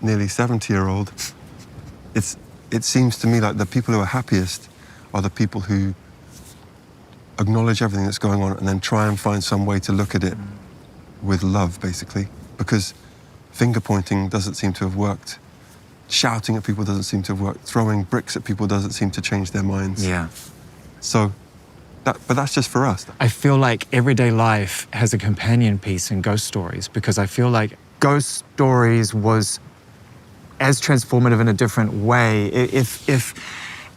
B: nearly 70-year-old, it seems to me like the people who are happiest are the people who acknowledge everything that's going on and then try and find some way to look at it with love, basically. Because finger pointing doesn't seem to have worked. Shouting at people doesn't seem to have worked. Throwing bricks at people doesn't seem to change their minds.
G: Yeah.
B: So, but that's just for us.
G: I feel like everyday life has a companion piece in ghost stories, because I feel like ghost stories was as transformative in a different way. If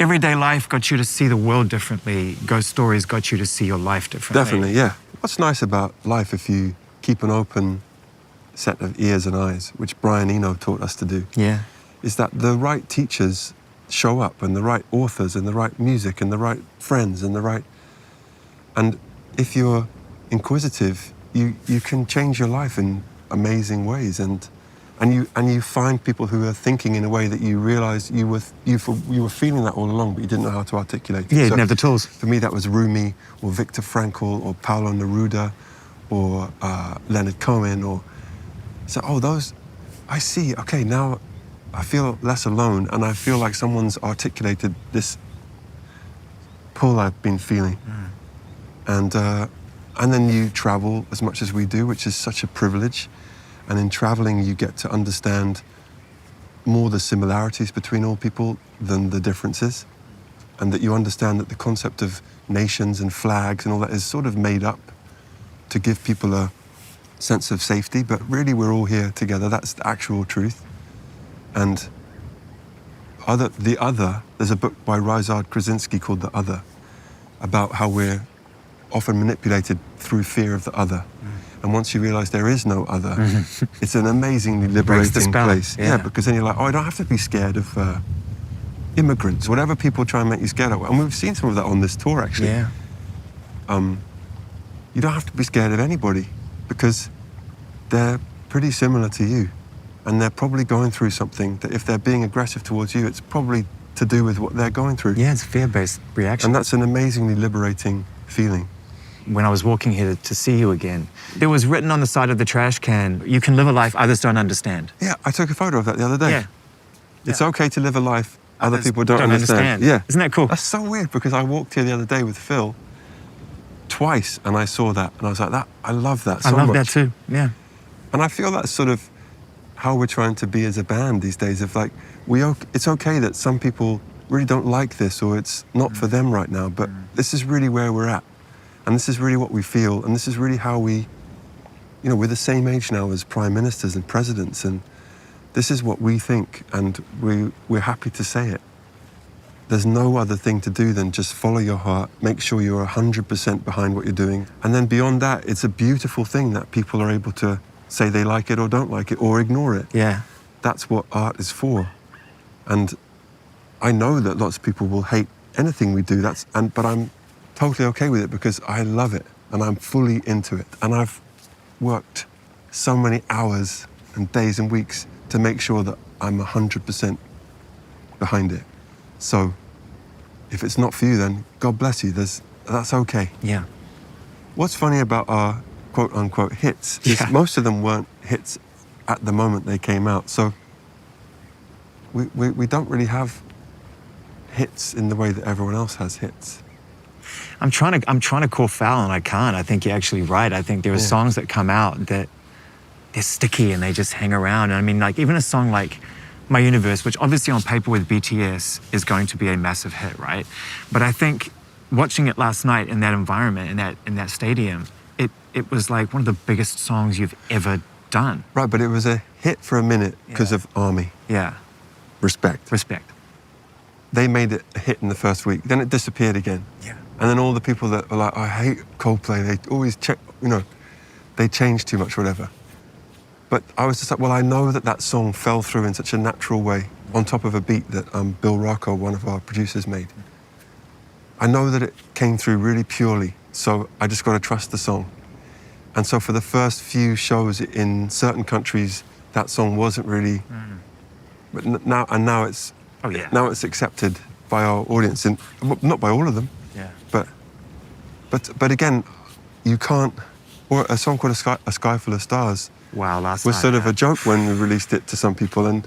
G: everyday life got you to see the world differently, ghost stories got you to see your life differently.
B: Definitely, yeah. What's nice about life, if you keep an open set of ears and eyes, which Brian Eno taught us to do, is that the right teachers show up, and the right authors, and the right music, and the right friends, and if you're inquisitive, you can change your life in amazing ways, and you find people who are thinking in a way that you realize you were feeling that all along, but you didn't know how to articulate it.
G: Yeah, you didn't have the tools.
B: For me, that was Rumi, or Viktor Frankl, or Paulo Neruda, or Leonard Cohen, those, I see, okay, now I feel less alone, and I feel like someone's articulated this pull I've been feeling. And then you travel as much as we do, which is such a privilege. And in traveling, you get to understand more the similarities between all people than the differences. And that you understand that the concept of nations and flags and all that is sort of made up to give people a sense of safety, but really we're all here together. That's the actual truth. And there's a book by Ryszard Krasinski called The Other, about how we're often manipulated through fear of the other. And once you realize there is no other, it's an amazingly liberating place. Yeah, because then you're like, I don't have to be scared of immigrants, whatever people try and make you scared of. And we've seen some of that on this tour, actually.
G: Yeah.
B: You don't have to be scared of anybody, because they're pretty similar to you. And they're probably going through something that if they're being aggressive towards you, it's probably to do with what they're going through.
G: Yeah, it's fear-based reaction.
B: And that's an amazingly liberating feeling.
G: When I was walking here to see you again, there was written on the side of the trash can, you can live a life others don't understand.
B: Yeah, I took a photo of that the other day.
G: Yeah.
B: It's okay to live a life other people don't understand. Yeah.
G: Isn't that cool?
B: That's so weird, because I walked here the other day with Phil twice, and I saw that, and I was like, I love that so much.
G: I love that too, yeah.
B: And I feel that's sort of how we're trying to be as a band these days, of like, it's okay that some people really don't like this, or it's not for them right now, but this is really where we're at. And this is really what we feel, and this is really how we're the same age now as prime ministers and presidents, and this is what we think, and we're happy to say it. There's no other thing to do than just follow your heart, make sure you're 100% behind what you're doing, and then beyond that, it's a beautiful thing that people are able to say they like it or don't like it, or ignore it.
G: Yeah.
B: That's what art is for. And I know that lots of people will hate anything we do, but I'm totally okay with it, because I love it and I'm fully into it. And I've worked so many hours and days and weeks to make sure that I'm 100% behind it. So if it's not for you, then God bless you. That's okay.
G: Yeah.
B: What's funny about our quote unquote hits is most of them weren't hits at the moment they came out. So we don't really have hits in the way that everyone else has hits.
G: I'm trying to call foul and I can't. I think you're actually right. I think there are songs that come out that they're sticky and they just hang around. And I mean, like even a song like My Universe, which obviously on paper with BTS is going to be a massive hit, right? But I think watching it last night in that environment, in that stadium, it was like one of the biggest songs you've ever done.
B: Right, but it was a hit for a minute because of Army.
G: Yeah.
B: Respect.
G: Respect.
B: They made it a hit in the first week, then it disappeared again.
G: Yeah.
B: And then all the people that were like, I hate Coldplay, they always check, they change too much, whatever. But I was just like, well, I know that song fell through in such a natural way on top of a beat that Bill Rocco, one of our producers, made. I know that it came through really purely, so I just got to trust the song. And so for the first few shows in certain countries, that song wasn't really, but now it's, now it's accepted by our audience, not by all of them, but again, you can't, or a song called A Sky Full of Stars
G: Last
B: was
G: night,
B: sort of a joke when we released it to some people, and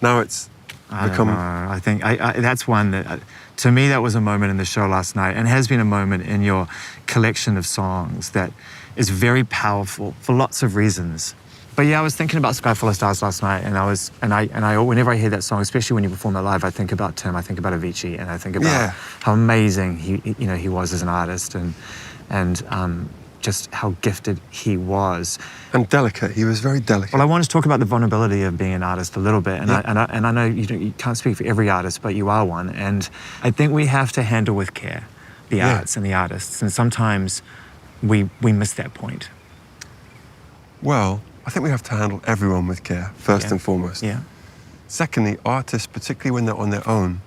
B: now it's become...
G: I think that's one that, to me, that was a moment in the show last night, and has been a moment in your collection of songs that is very powerful for lots of reasons. But yeah, I was thinking about Sky Full of Stars last night, and I whenever I hear that song, especially when you perform it live, I think about Tim, I think about Avicii, and I think about how amazing he was as an artist, and just how gifted he was.
B: And delicate. He was very delicate.
G: Well, I want to talk about the vulnerability of being an artist a little bit, and I know you can't speak for every artist, but you are one, and I think we have to handle with care the arts and the artists, and sometimes we miss that point.
B: Well, I think we have to handle everyone with care, first and foremost.
G: Yeah.
B: Secondly, artists, particularly when they're on their own,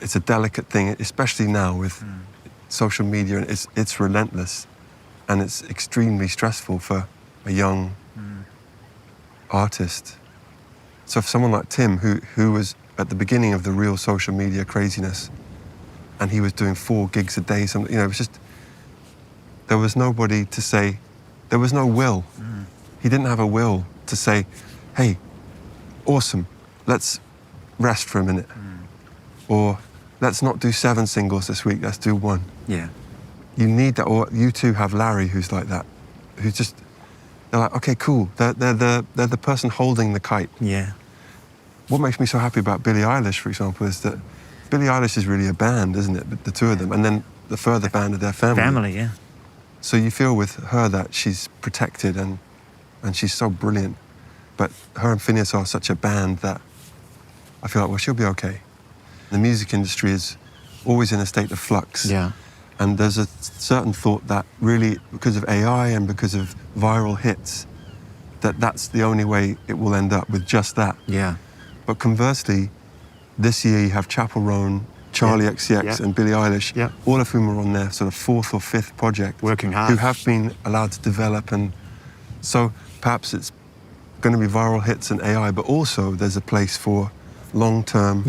B: it's a delicate thing, especially now with social media, and it's relentless, and it's extremely stressful for a young artist. So for someone like Tim, who was at the beginning of the real social media craziness, and he was doing 4 gigs a day, it was just, there was nobody to say, there was no will. He didn't have a will to say, hey, awesome, let's rest for a minute. Or let's not do 7 singles this week, let's do 1.
G: Yeah.
B: You need that, or you two have Larry who's like that, who's just, they're like, okay, cool, they're the person holding the kite.
G: Yeah.
B: What makes me so happy about Billie Eilish, for example, is that Billie Eilish is really a band, isn't it? The two of them, and then the further band of their family.
G: Family, yeah.
B: So you feel with her that she's protected and she's so brilliant. But her and Phineas are such a band that I feel like, well, she'll be okay. The music industry is always in a state of flux.
G: Yeah.
B: And there's a certain thought that really, because of AI and because of viral hits, that's the only way it will end up, with just that.
G: Yeah.
B: But conversely, this year you have Chapel Roan, Charlie XCX and Billie Eilish, all of whom are on their sort of 4th or 5th project.
G: Working hard.
B: Who have been allowed to develop, and so perhaps it's going to be viral hits and AI, but also there's a place for long-term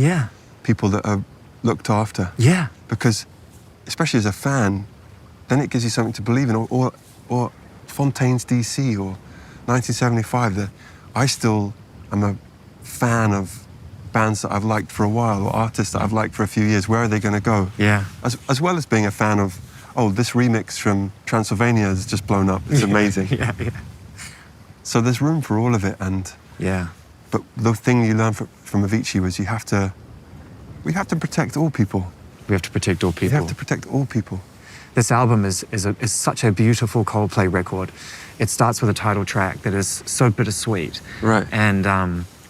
B: people that are looked after.
G: Yeah.
B: Because, especially as a fan, then it gives you something to believe in, or Fontaine's DC, or 1975. I still am a fan of bands that I've liked for a while, or artists that I've liked for a few years. Where are they going to go?
G: Yeah.
B: As well as being a fan of, this remix from Transylvania has just blown up. It's amazing.
G: Yeah.
B: So there's room for all of it, and but the thing you learn from Avicii was we have to protect all people.
G: We have to protect all people.
B: We have to protect all people.
G: This album is such a beautiful Coldplay record. It starts with a title track that is so bittersweet.
B: Right.
G: And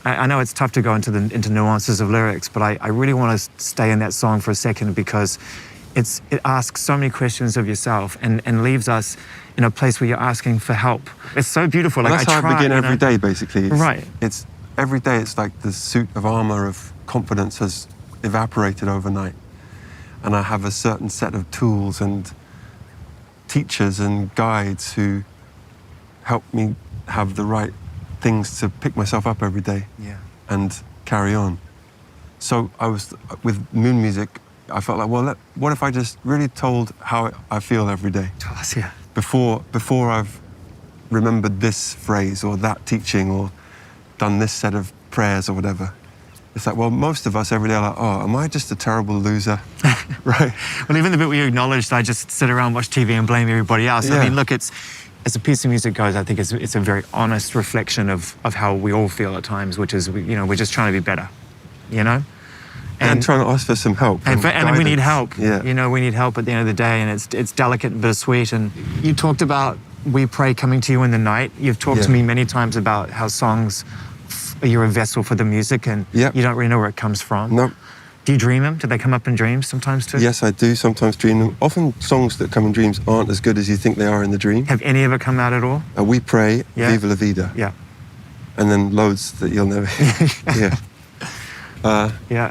G: I know it's tough to go into nuances of lyrics, but I really want to stay in that song for a second, because it asks so many questions of yourself and leaves us in a place where you're asking for help. It's so beautiful.
B: Like, that's how I begin every day, basically.
G: Right.
B: It's every day. It's like the suit of armor of confidence has evaporated overnight, and I have a certain set of tools and teachers and guides who help me have the right things to pick myself up every day and carry on. So I was, with Moon Music, I felt like, well, what if I just really told how I feel every day?
G: Tell us, yeah.
B: Before I've remembered this phrase or that teaching or done this set of prayers or whatever. It's like, well, most of us every day are like, oh, am I just a terrible loser? Right?
G: Well, even the bit where you acknowledged I just sit around, watch TV and blame everybody else.
B: Yeah.
G: I mean, look, as a piece of music goes, I think it's a very honest reflection of how we all feel at times, which is, we're just trying to be better, you know?
B: And trying to ask for some help.
G: And we need help.
B: Yeah.
G: We need help at the end of the day, and it's delicate and bittersweet. And you talked about We Pray coming to you in the night. You've talked to me many times about how songs, you're a vessel for the music, and you don't really know where it comes from.
B: No.
G: Do you dream them? Do they come up in dreams sometimes too?
B: Yes, I do sometimes dream them. Often songs that come in dreams aren't as good as you think they are in the dream.
G: Have any ever come out at all?
B: We Pray, Viva La Vida.
G: Yeah.
B: And then loads that you'll never hear.
G: Yeah.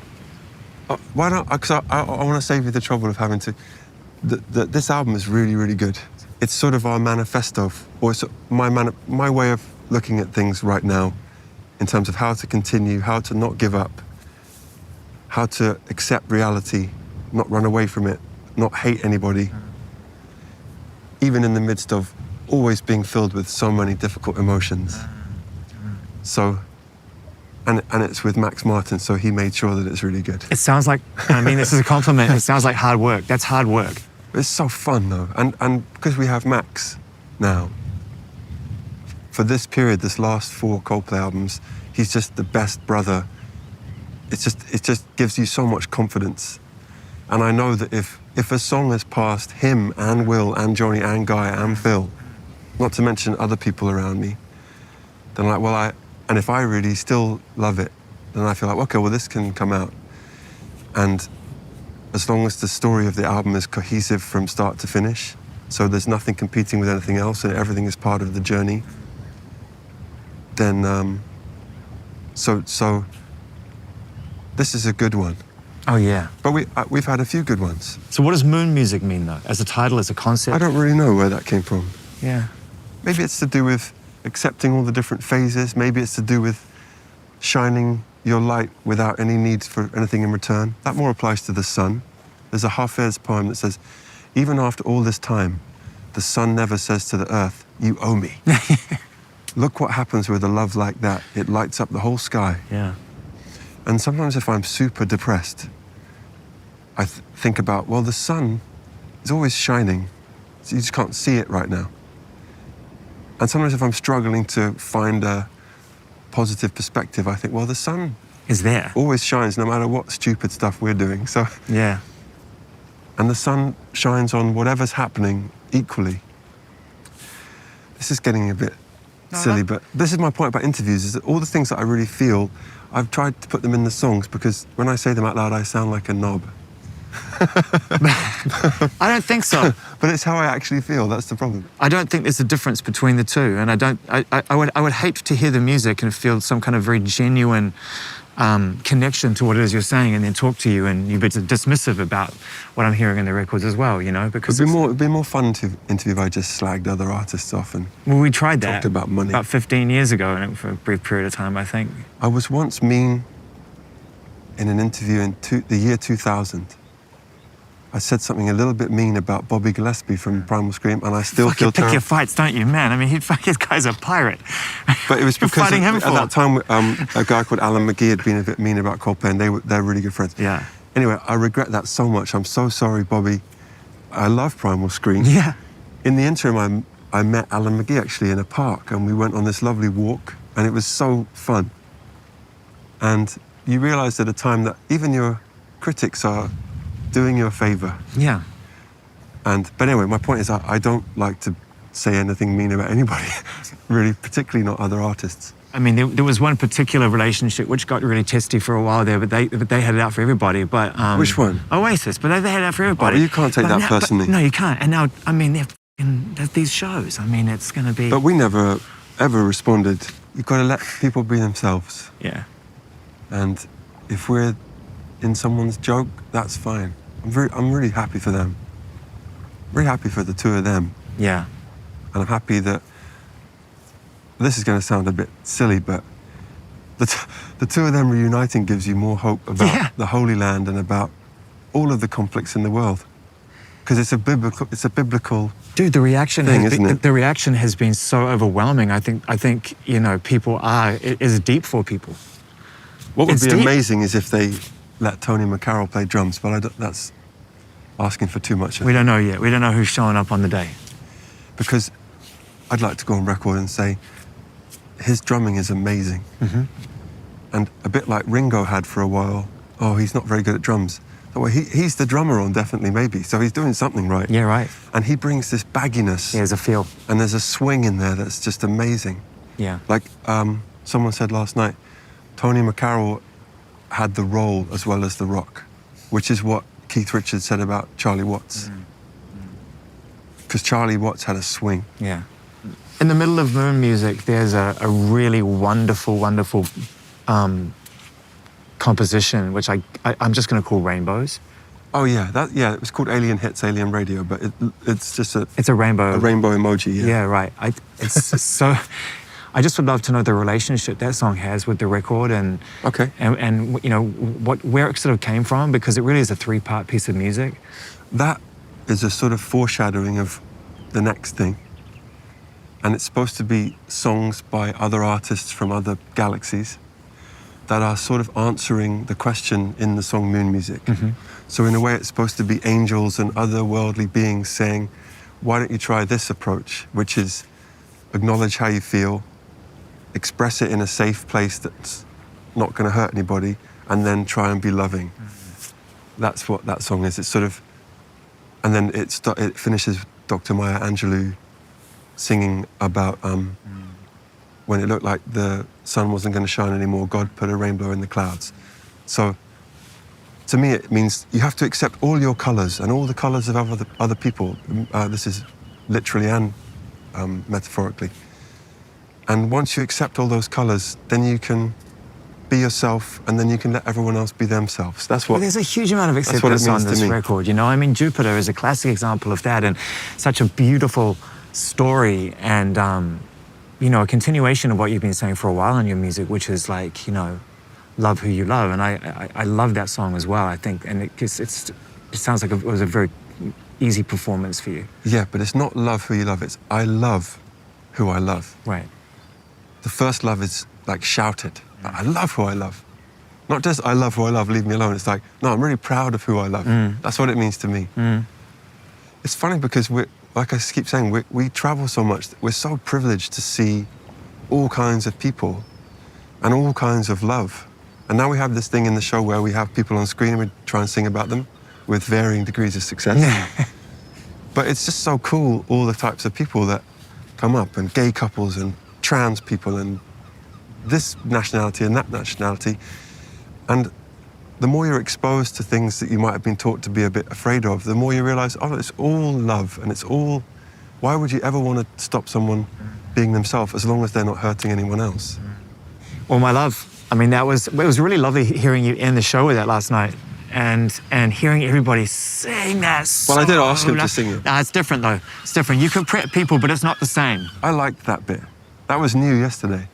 B: Why not? Because I want to save you the trouble of having to... This album is really, really good. It's sort of our manifesto, or it's my way of looking at things right now in terms of how to continue, how to not give up, how to accept reality, not run away from it, not hate anybody, even in the midst of always being filled with so many difficult emotions. So, and it's with Max Martin, so he made sure that it's really good.
G: It sounds like, I mean, this is a compliment, it sounds like hard work. That's hard work.
B: It's so fun though, and because we have Max now, for this period, this last 4 Coldplay albums, he's just the best brother. It just gives you so much confidence. And I know that if a song has passed him and Will and Johnny and Guy and Phil, not to mention other people around me, then and if I really still love it, then I feel like, okay, well, this can come out. And as long as the story of the album is cohesive from start to finish, so there's nothing competing with anything else and everything is part of the journey, then, so this is a good one.
G: Oh, yeah.
B: But we've had a few good ones.
G: So what does moon music mean, though? As a title, as a concept?
B: I don't really know where that came from.
G: Yeah.
B: Maybe it's to do with accepting all the different phases. Maybe it's to do with shining your light without any need for anything in return. That more applies to the sun. There's a Hafez poem that says, even after all this time, the sun never says to the earth, you owe me. Look what happens with a love like that. It lights up the whole sky.
G: Yeah.
B: And sometimes if I'm super depressed, I think about, well, the sun is always shining. So you just can't see it right now. And sometimes if I'm struggling to find a positive perspective, I think, well, the sun
G: is there.
B: Always shines no matter what stupid stuff we're doing. So
G: yeah.
B: And the sun shines on whatever's happening equally. This is getting a bit silly, but this is my point about interviews, is that all the things that I really feel, I've tried to put them in the songs, because when I say them out loud, I sound like a knob.
G: I don't think so.
B: But it's how I actually feel, that's the problem.
G: I don't think there's a difference between the two, and I would hate to hear the music and feel some kind of very genuine connection to what it is you're saying, and then talk to you and you'd be dismissive about what I'm hearing in the records as well, you know, because
B: it'd be more fun to interview if I just slagged other artists off and
G: we tried that.
B: Talked about money.
G: About 15 years ago, and for a brief period of time, I think.
B: I was once mean in an interview in the year 2000. I said something a little bit mean about Bobby Gillespie from Primal Scream, and I still feel terrible.
G: You pick your fights, don't you, man? I mean, this guy's a pirate.
B: But it was because
G: at
B: that time, a guy called Alan McGee had been a bit mean about Coldplay, and they're really good friends.
G: Yeah.
B: Anyway, I regret that so much. I'm so sorry, Bobby. I love Primal Scream.
G: Yeah.
B: In the interim, I met Alan McGee actually in a park, and we went on this lovely walk, and it was so fun. And you realise at a time that even your critics are doing you a favour.
G: Yeah.
B: But anyway, my point is I don't like to say anything mean about anybody, really, particularly not other artists.
G: I mean, there was one particular relationship which got really testy for a while there, but they had it out for everybody. But
B: which one?
G: Oasis, but they had it out for everybody.
B: Oh, you can't take that personally.
G: No, you can't. And now, I mean, there's these shows. I mean, it's going to be...
B: But we never, ever responded. You've got to let people be themselves.
G: Yeah.
B: And if we're in someone's joke, that's fine. I'm really happy for them. Really happy for the two of them.
G: Yeah.
B: And I'm happy that, this is going to sound a bit silly, but the two of them reuniting gives you more hope about the Holy Land and about all of the conflicts in the world. Because it's a biblical
G: Dude, the reaction
B: thing,
G: isn't it? The reaction has been so overwhelming. I think you know, it is deep for people.
B: What would be amazing is if they let Tony McCarroll play drums, but that's asking for too much.
G: We don't know yet. We don't know who's showing up on the day.
B: Because I'd like to go on record and say, his drumming is amazing. And a bit like Ringo had for a while, oh, he's not very good at drums. Well, he's the drummer on Definitely Maybe, so he's doing something right.
G: Yeah, right.
B: And he brings this bagginess.
G: There's a feel.
B: And there's a swing in there that's just amazing.
G: Yeah.
B: Like someone said last night, Tony McCarroll had the roll as well as the rock, which is what Keith Richards said about Charlie Watts. Because Charlie Watts had a swing.
G: Yeah. In the middle of Moon Music, there's a really wonderful composition, which I'm just going to call Rainbows.
B: Oh yeah, it was called Alien Hits, Alien Radio, but it's just
G: It's a rainbow.
B: a rainbow emoji. Yeah.
G: Yeah, right. It's so. I just would love to know the relationship that song has with the record, and
B: Okay.
G: and you know where it sort of came from, because it really is a 3-part piece of music.
B: That is a sort of foreshadowing of the next thing. And it's supposed to be songs by other artists from other galaxies that are sort of answering the question in the song Moon Music. So in a way, it's supposed to be angels and otherworldly beings saying, why don't you try this approach, which is acknowledge how you feel, express it in a safe place that's not going to hurt anybody, and then try and be loving. That's what that song is. It's sort of, and then it finishes with Dr. Maya Angelou singing about when it looked like the sun wasn't going to shine anymore, God put a rainbow in the clouds. So to me, it means you have to accept all your colors and all the colors of other people. This is literally and metaphorically. And once you accept all those colors, then you can be yourself, and then you can let everyone else be themselves. That's what.
G: Well, there's a huge amount of acceptance on this record. You know, I mean, Jupiter is a classic example of that, and such a beautiful story, and you know, a continuation of what you've been saying for a while in your music, which is like, you know, love who you love, and I love that song as well. I think, and it sounds like it was a very easy performance for you.
B: Yeah, but it's not love who you love. It's I love who I love.
G: Right.
B: The first love is like shouted. I love who I love. Not just I love who I love, leave me alone. It's like, no, I'm really proud of who I love. That's what it means to me. It's funny because like I keep saying, we travel so much. We're so privileged to see all kinds of people and all kinds of love. And now we have this thing in the show where we have people on screen and we try and sing about them with varying degrees of success. But it's just so cool, all the types of people that come up, and gay couples and trans people and this nationality and that nationality. And the more you're exposed to things that you might have been taught to be a bit afraid of, the more you realize, oh, it's all love, and it's all, why would you ever want to stop someone being themselves as long as they're not hurting anyone else?
G: Well, my love, I mean, it was really lovely hearing you end the show with that last night, and hearing everybody sing that song.
B: Well, I did ask him to sing it.
G: Nah, it's different though. It's different. You can prep people, but it's not the same.
B: I liked that bit. That was new yesterday.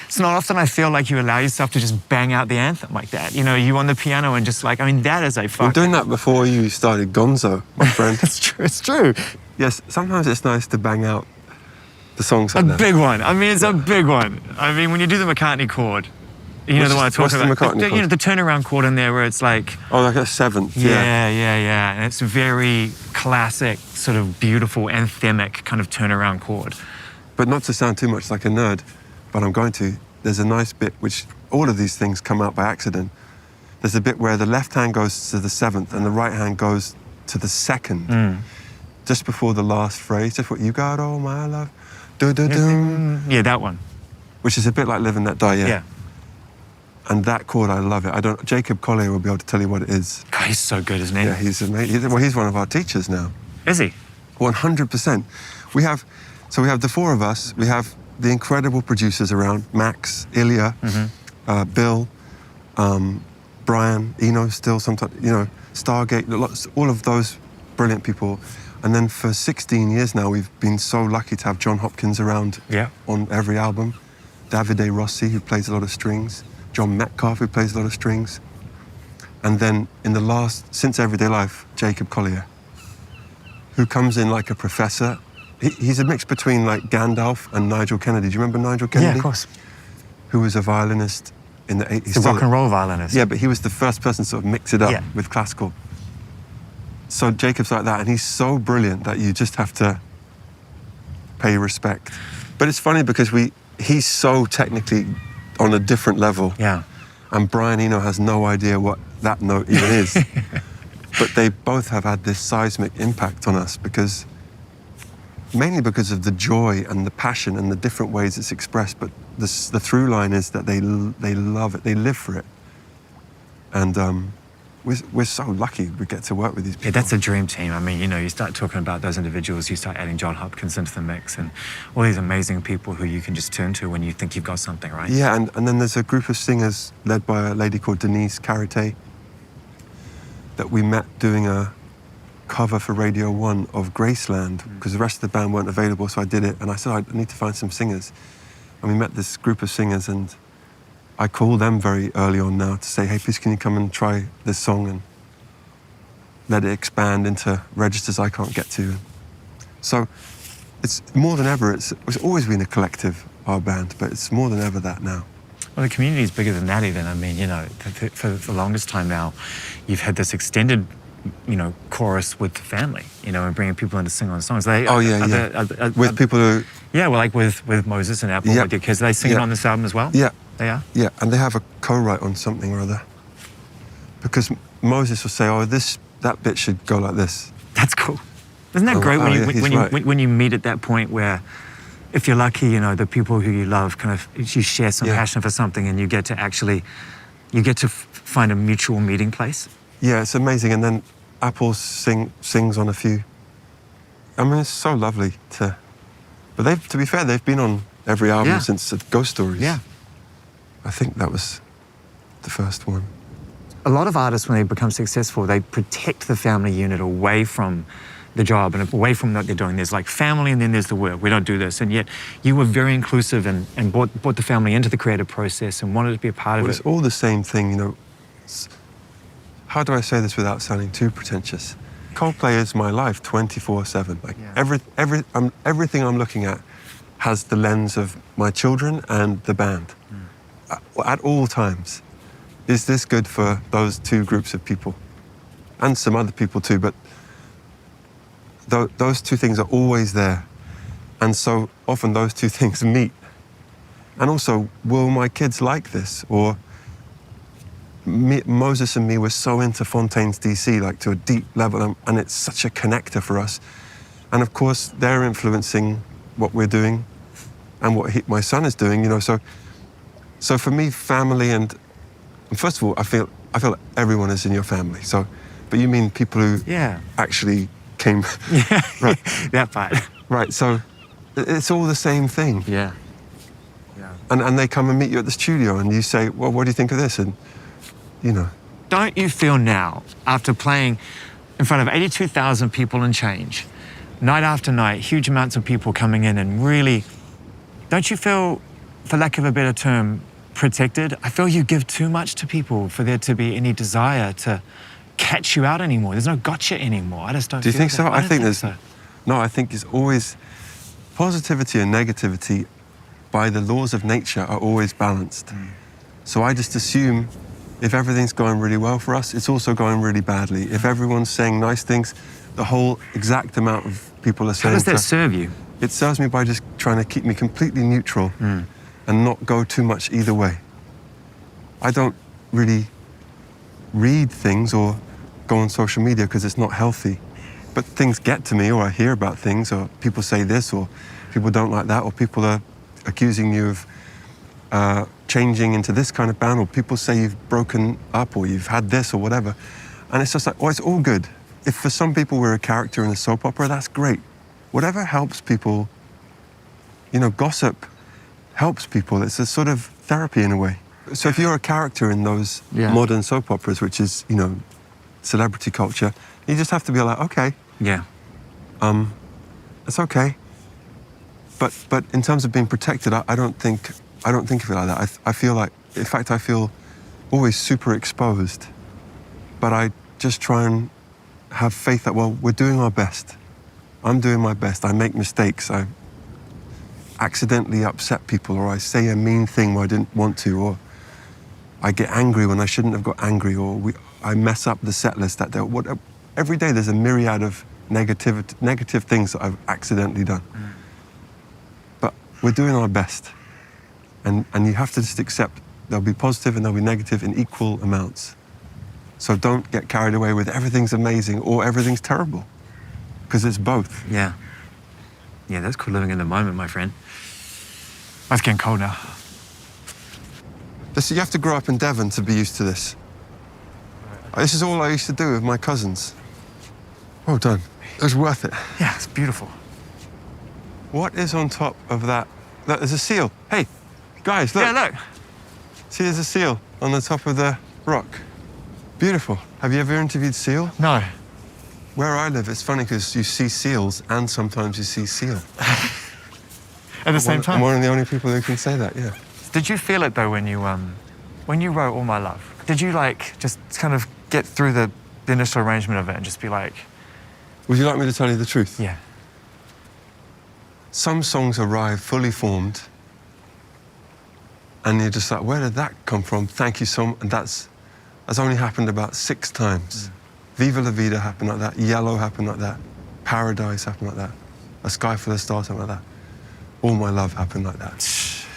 G: It's not often I feel like you allow yourself to just bang out the anthem like that. You know, you on the piano and just like, I mean, that is a fucking...
B: I'm doing that before you started Gonzo, my friend.
G: It's true, it's true.
B: Yes, sometimes it's nice to bang out the songs like
G: A
B: that.
G: big one. I mean, it's a big one. I mean, when you do the McCartney chord, you know the one I talk about?
B: What's the McCartney chord?
G: You know, the turnaround chord in there where it's like...
B: Oh, like a seventh,
G: yeah. And it's a very classic, sort of beautiful, anthemic kind of turnaround chord.
B: But not to sound too much like a nerd, but I'm going to. There's a nice bit, which all of these things come out by accident. There's a bit where the left hand goes to the seventh and the right hand goes to the second. Just before the last phrase, just what you got, all my love. Do-do-do.
G: Yeah, that one.
B: Which is a bit like Live and Let Die, yeah. And that chord, I love it. Jacob Collier will be able to tell you what it is.
G: God, he's so good, isn't he?
B: Yeah, he's amazing. Well, he's one of our teachers now.
G: Is he?
B: 100%. We have the four of us. We have the incredible producers around, Max, Ilya, Bill, Brian, Eno still sometimes, you know, Stargate, all of those brilliant people. And then for 16 years now, we've been so lucky to have John Hopkins around on every album. Davide Rossi, who plays a lot of strings. John Metcalf, who plays a lot of strings. And then since Everyday Life, Jacob Collier, who comes in like a professor. He's a mix between like Gandalf and Nigel Kennedy. Do you remember Nigel Kennedy?
G: Yeah, of course.
B: Who was a violinist in the 80s.
G: He's a rock and roll violinist.
B: Yeah, but he was the first person to sort of mix it up with classical. So Jacob's like that, and he's so brilliant that you just have to pay respect. But it's funny because he's so technically on a different level.
G: Yeah.
B: And Brian Eno has no idea what that note even is. But they both have had this seismic impact on us mainly because of the joy and the passion and the different ways it's expressed. But the through line is that they love it, they live for it. And we're so lucky we get to work with these people.
G: Yeah, that's a dream team. I mean, you start talking about those individuals, you start adding John Hopkins into the mix and all these amazing people who you can just turn to when you think you've got something, right?
B: Yeah, and then there's a group of singers led by a lady called Denise Carite that we met doing a cover for Radio 1 of Graceland because the rest of the band weren't available, so I did it. And I said, I need to find some singers. And we met this group of singers, and I called them very early on now to say, hey, please can you come and try this song and let it expand into registers I can't get to. So it's more than ever, it's always been a collective, our band, but it's more than ever that now.
G: Well, the community is bigger than that even. I mean, for the longest time now, you've had this extended, chorus with the family, and bringing people in to sing on songs.
B: With people who...
G: Yeah, well, like with Moses and Apple, with your kids, they sing it on this album as well?
B: Yeah.
G: They are?
B: Yeah, and they have a co-write on something or other. Because Moses will say, that bit should go like this.
G: That's cool. Isn't that great when you meet at that point where, if you're lucky, the people who you love you share some passion for something and you get to find a mutual meeting place?
B: Yeah, it's amazing. And then Apple sings on a few. I mean, it's so lovely to... But to be fair, they've been on every album since Ghost Stories.
G: Yeah.
B: I think that was the first one.
G: A lot of artists, when they become successful, they protect the family unit away from the job and away from what they're doing. There's like family and then there's the work. We don't do this. And yet you were very inclusive and brought the family into the creative process and wanted to be a part of it.
B: It's all the same thing, How do I say this without sounding too pretentious? Coldplay is my life 24/7. Everything I'm looking at has the lens of my children and the band. At all times. Is this good for those two groups of people? And some other people too, but those two things are always there. And so often those two things meet. And also, will my kids like this? Or Moses and me were so into Fontaine's DC, like to a deep level, and it's such a connector for us. And of course, they're influencing what we're doing and what my son is doing, So for me, family and first of all, I feel everyone is in your family. So, but you mean people who actually came...
G: Yeah,
B: right.
G: That part.
B: Right, so it's all the same thing.
G: Yeah.
B: And they come and meet you at the studio and you say, well, what do you think of this? And,
G: Don't you feel now, after playing in front of 82,000 people and change, night after night, huge amounts of people coming in and really, don't you feel, for lack of a better term, protected? I feel you give too much to people for there to be any desire to catch you out anymore. There's no gotcha anymore. I just don't
B: Do you think
G: that.
B: so?
G: I think there's...
B: So. No, I think it's always... Positivity and negativity, by the laws of nature, are always balanced. So I just assume if everything's going really well for us, it's also going really badly. If everyone's saying nice things, the whole exact amount of people are saying...
G: How does that serve you?
B: It serves me by just trying to keep me completely neutral and not go too much either way. I don't really read things or go on social media because it's not healthy. But things get to me, or I hear about things, or people say this, or people don't like that, or people are accusing you of changing into this kind of band, or people say you've broken up, or you've had this, or whatever. And it's just like, it's all good. If for some people we're a character in a soap opera, that's great. Whatever helps people, gossip helps people. It's a sort of therapy in a way. So if you're a character in those modern soap operas, which is, celebrity culture, you just have to be like, okay.
G: Yeah.
B: It's okay. But in terms of being protected, I don't think of it like that. I feel like, in fact, I feel always super exposed. But I just try and have faith that, we're doing our best. I'm doing my best. I make mistakes. I accidentally upset people, or I say a mean thing where I didn't want to, or I get angry when I shouldn't have got angry, or I mess up the set list that day. Every day there's a myriad of negative things that I've accidentally done. we're doing our best. And you have to just accept there'll be positive and there'll be negative in equal amounts. So don't get carried away with everything's amazing or everything's terrible, because it's both.
E: Yeah. Yeah, that's called living in the moment, my friend.
G: Oh, it's getting cold now.
B: You have to grow up in Devon to be used to this. This is all I used to do with my cousins. Well done. It was worth it.
G: Yeah, it's beautiful.
B: What is on top of that? Look, there's a seal. Hey, guys, look.
G: Yeah, look.
B: See, there's a seal on the top of the rock. Beautiful. Have you ever interviewed seal?
G: No.
B: Where I live, it's funny because you see seals and sometimes you see seal.
G: At the same time?
B: I'm one of the only people who can say that, yeah.
G: Did you feel it though when you wrote All My Love? Did you like just kind of get through the initial arrangement of it and just be like...
B: Would you like me to tell you the truth?
G: Yeah.
B: Some songs arrive fully formed and you're just like, where did that come from? Thank you so much. And that's only happened about 6 times. Viva La Vida happened like that. Yellow happened like that. Paradise happened like that. A Sky for the Stars happened like that. All My Love happened like that.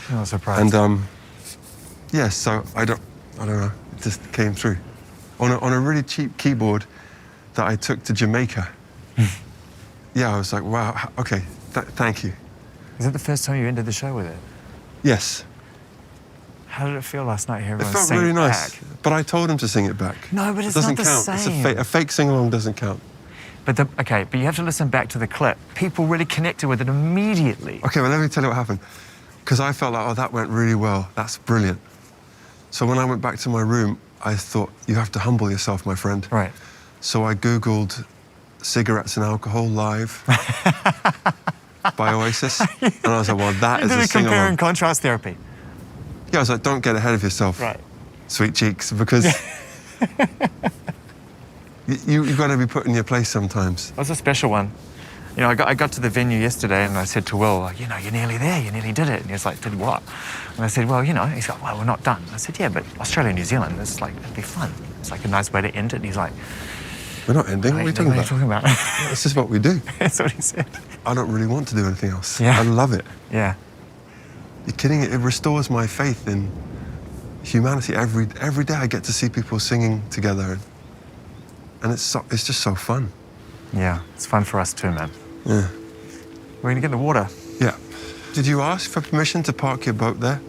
G: I'm not surprised.
B: And yeah, so I don't know. It just came through on a really cheap keyboard that I took to Jamaica. Yeah, I was like, wow. Okay, thank you.
G: Is it the first time you ended the show with it?
B: Yes.
G: How did it feel last night hearing
B: It
G: everyone
B: felt
G: sing
B: really
G: it
B: nice,
G: back?
B: but I told him to sing it back.
G: No, but it's
B: it doesn't
G: not the
B: count.
G: same.
B: It's a fake sing-along doesn't count.
G: But you have to listen back to the clip. People really connected with it immediately.
B: Okay, well, let me tell you what happened. Because I felt like, oh, that went really well. That's brilliant. So when I went back to my room, I thought, you have to humble yourself, my friend.
G: Right.
B: So I Googled cigarettes and alcohol live by Oasis. And I was like, well, that is a
G: compare
B: sing-along.
G: and contrast therapy.
B: Yeah, I was like, don't get ahead of yourself.
G: Right.
B: Sweet cheeks, because you've got to be put in your place sometimes.
G: It was a special one. You know, I got to the venue yesterday and I said to Will, like, you know, you're nearly there, you nearly did it. And he was like, did what? And I said, well, you know, he's like, well, we're not done. I said, yeah, but Australia, New Zealand, it's like, it'd be fun. It's like a nice way to end it. And he's like,
B: we're not ending, what are you talking about?
G: What are you talking about?
B: It's just what we do.
G: That's what he said.
B: I don't really want to do anything else.
G: Yeah.
B: I love it.
G: Yeah.
B: You're kidding? It restores my faith in humanity. Every day I get to see people singing together. And it's just so fun.
G: Yeah, it's fun for us too, man.
B: Yeah.
G: We're gonna get in the water.
B: Yeah. Did you ask for permission to park your boat there?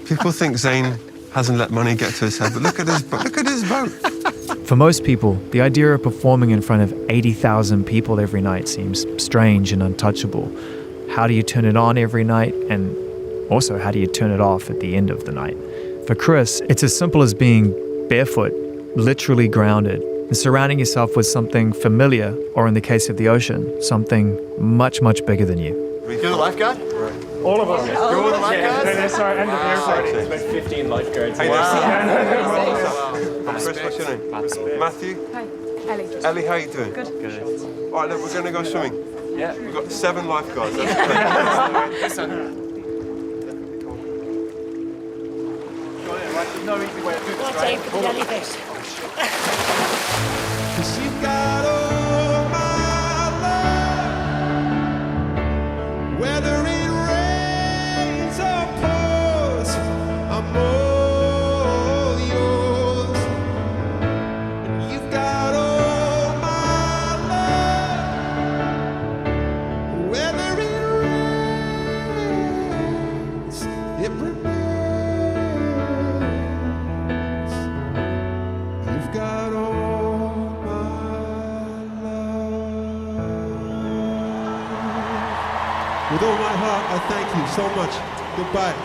B: People think Zayn hasn't let money get to his head, but look at his boat.
E: For most people, the idea of performing in front of 80,000 people every night seems strange and untouchable. How do you turn it on every night? And also, how do you turn it off at the end of the night? For Chris, it's as simple as being barefoot, literally grounded, and surrounding yourself with something familiar, or in the case of the ocean, something much, much bigger than you.
H: You're the lifeguard?
I: All of us.
H: You're all the lifeguards?
I: No, sorry, and the airplane. It's about 15 lifeguards.
B: Chris, what's your name? Matthew?
J: Hi, Ellie.
B: Ellie, how you doing?
J: Good.
B: All right, look, we're going to go swimming.
I: Yeah.
B: We've got 7 lifeguards.
I: No easy way of doing
J: Watch out for the jellyfish.
A: 'Cause you've got all my love. Whether it rains or pours, I'm all yours. And you've got all my love. Whether it rains, it remains. You've got all my love. With all my heart, I thank you so much. Goodbye.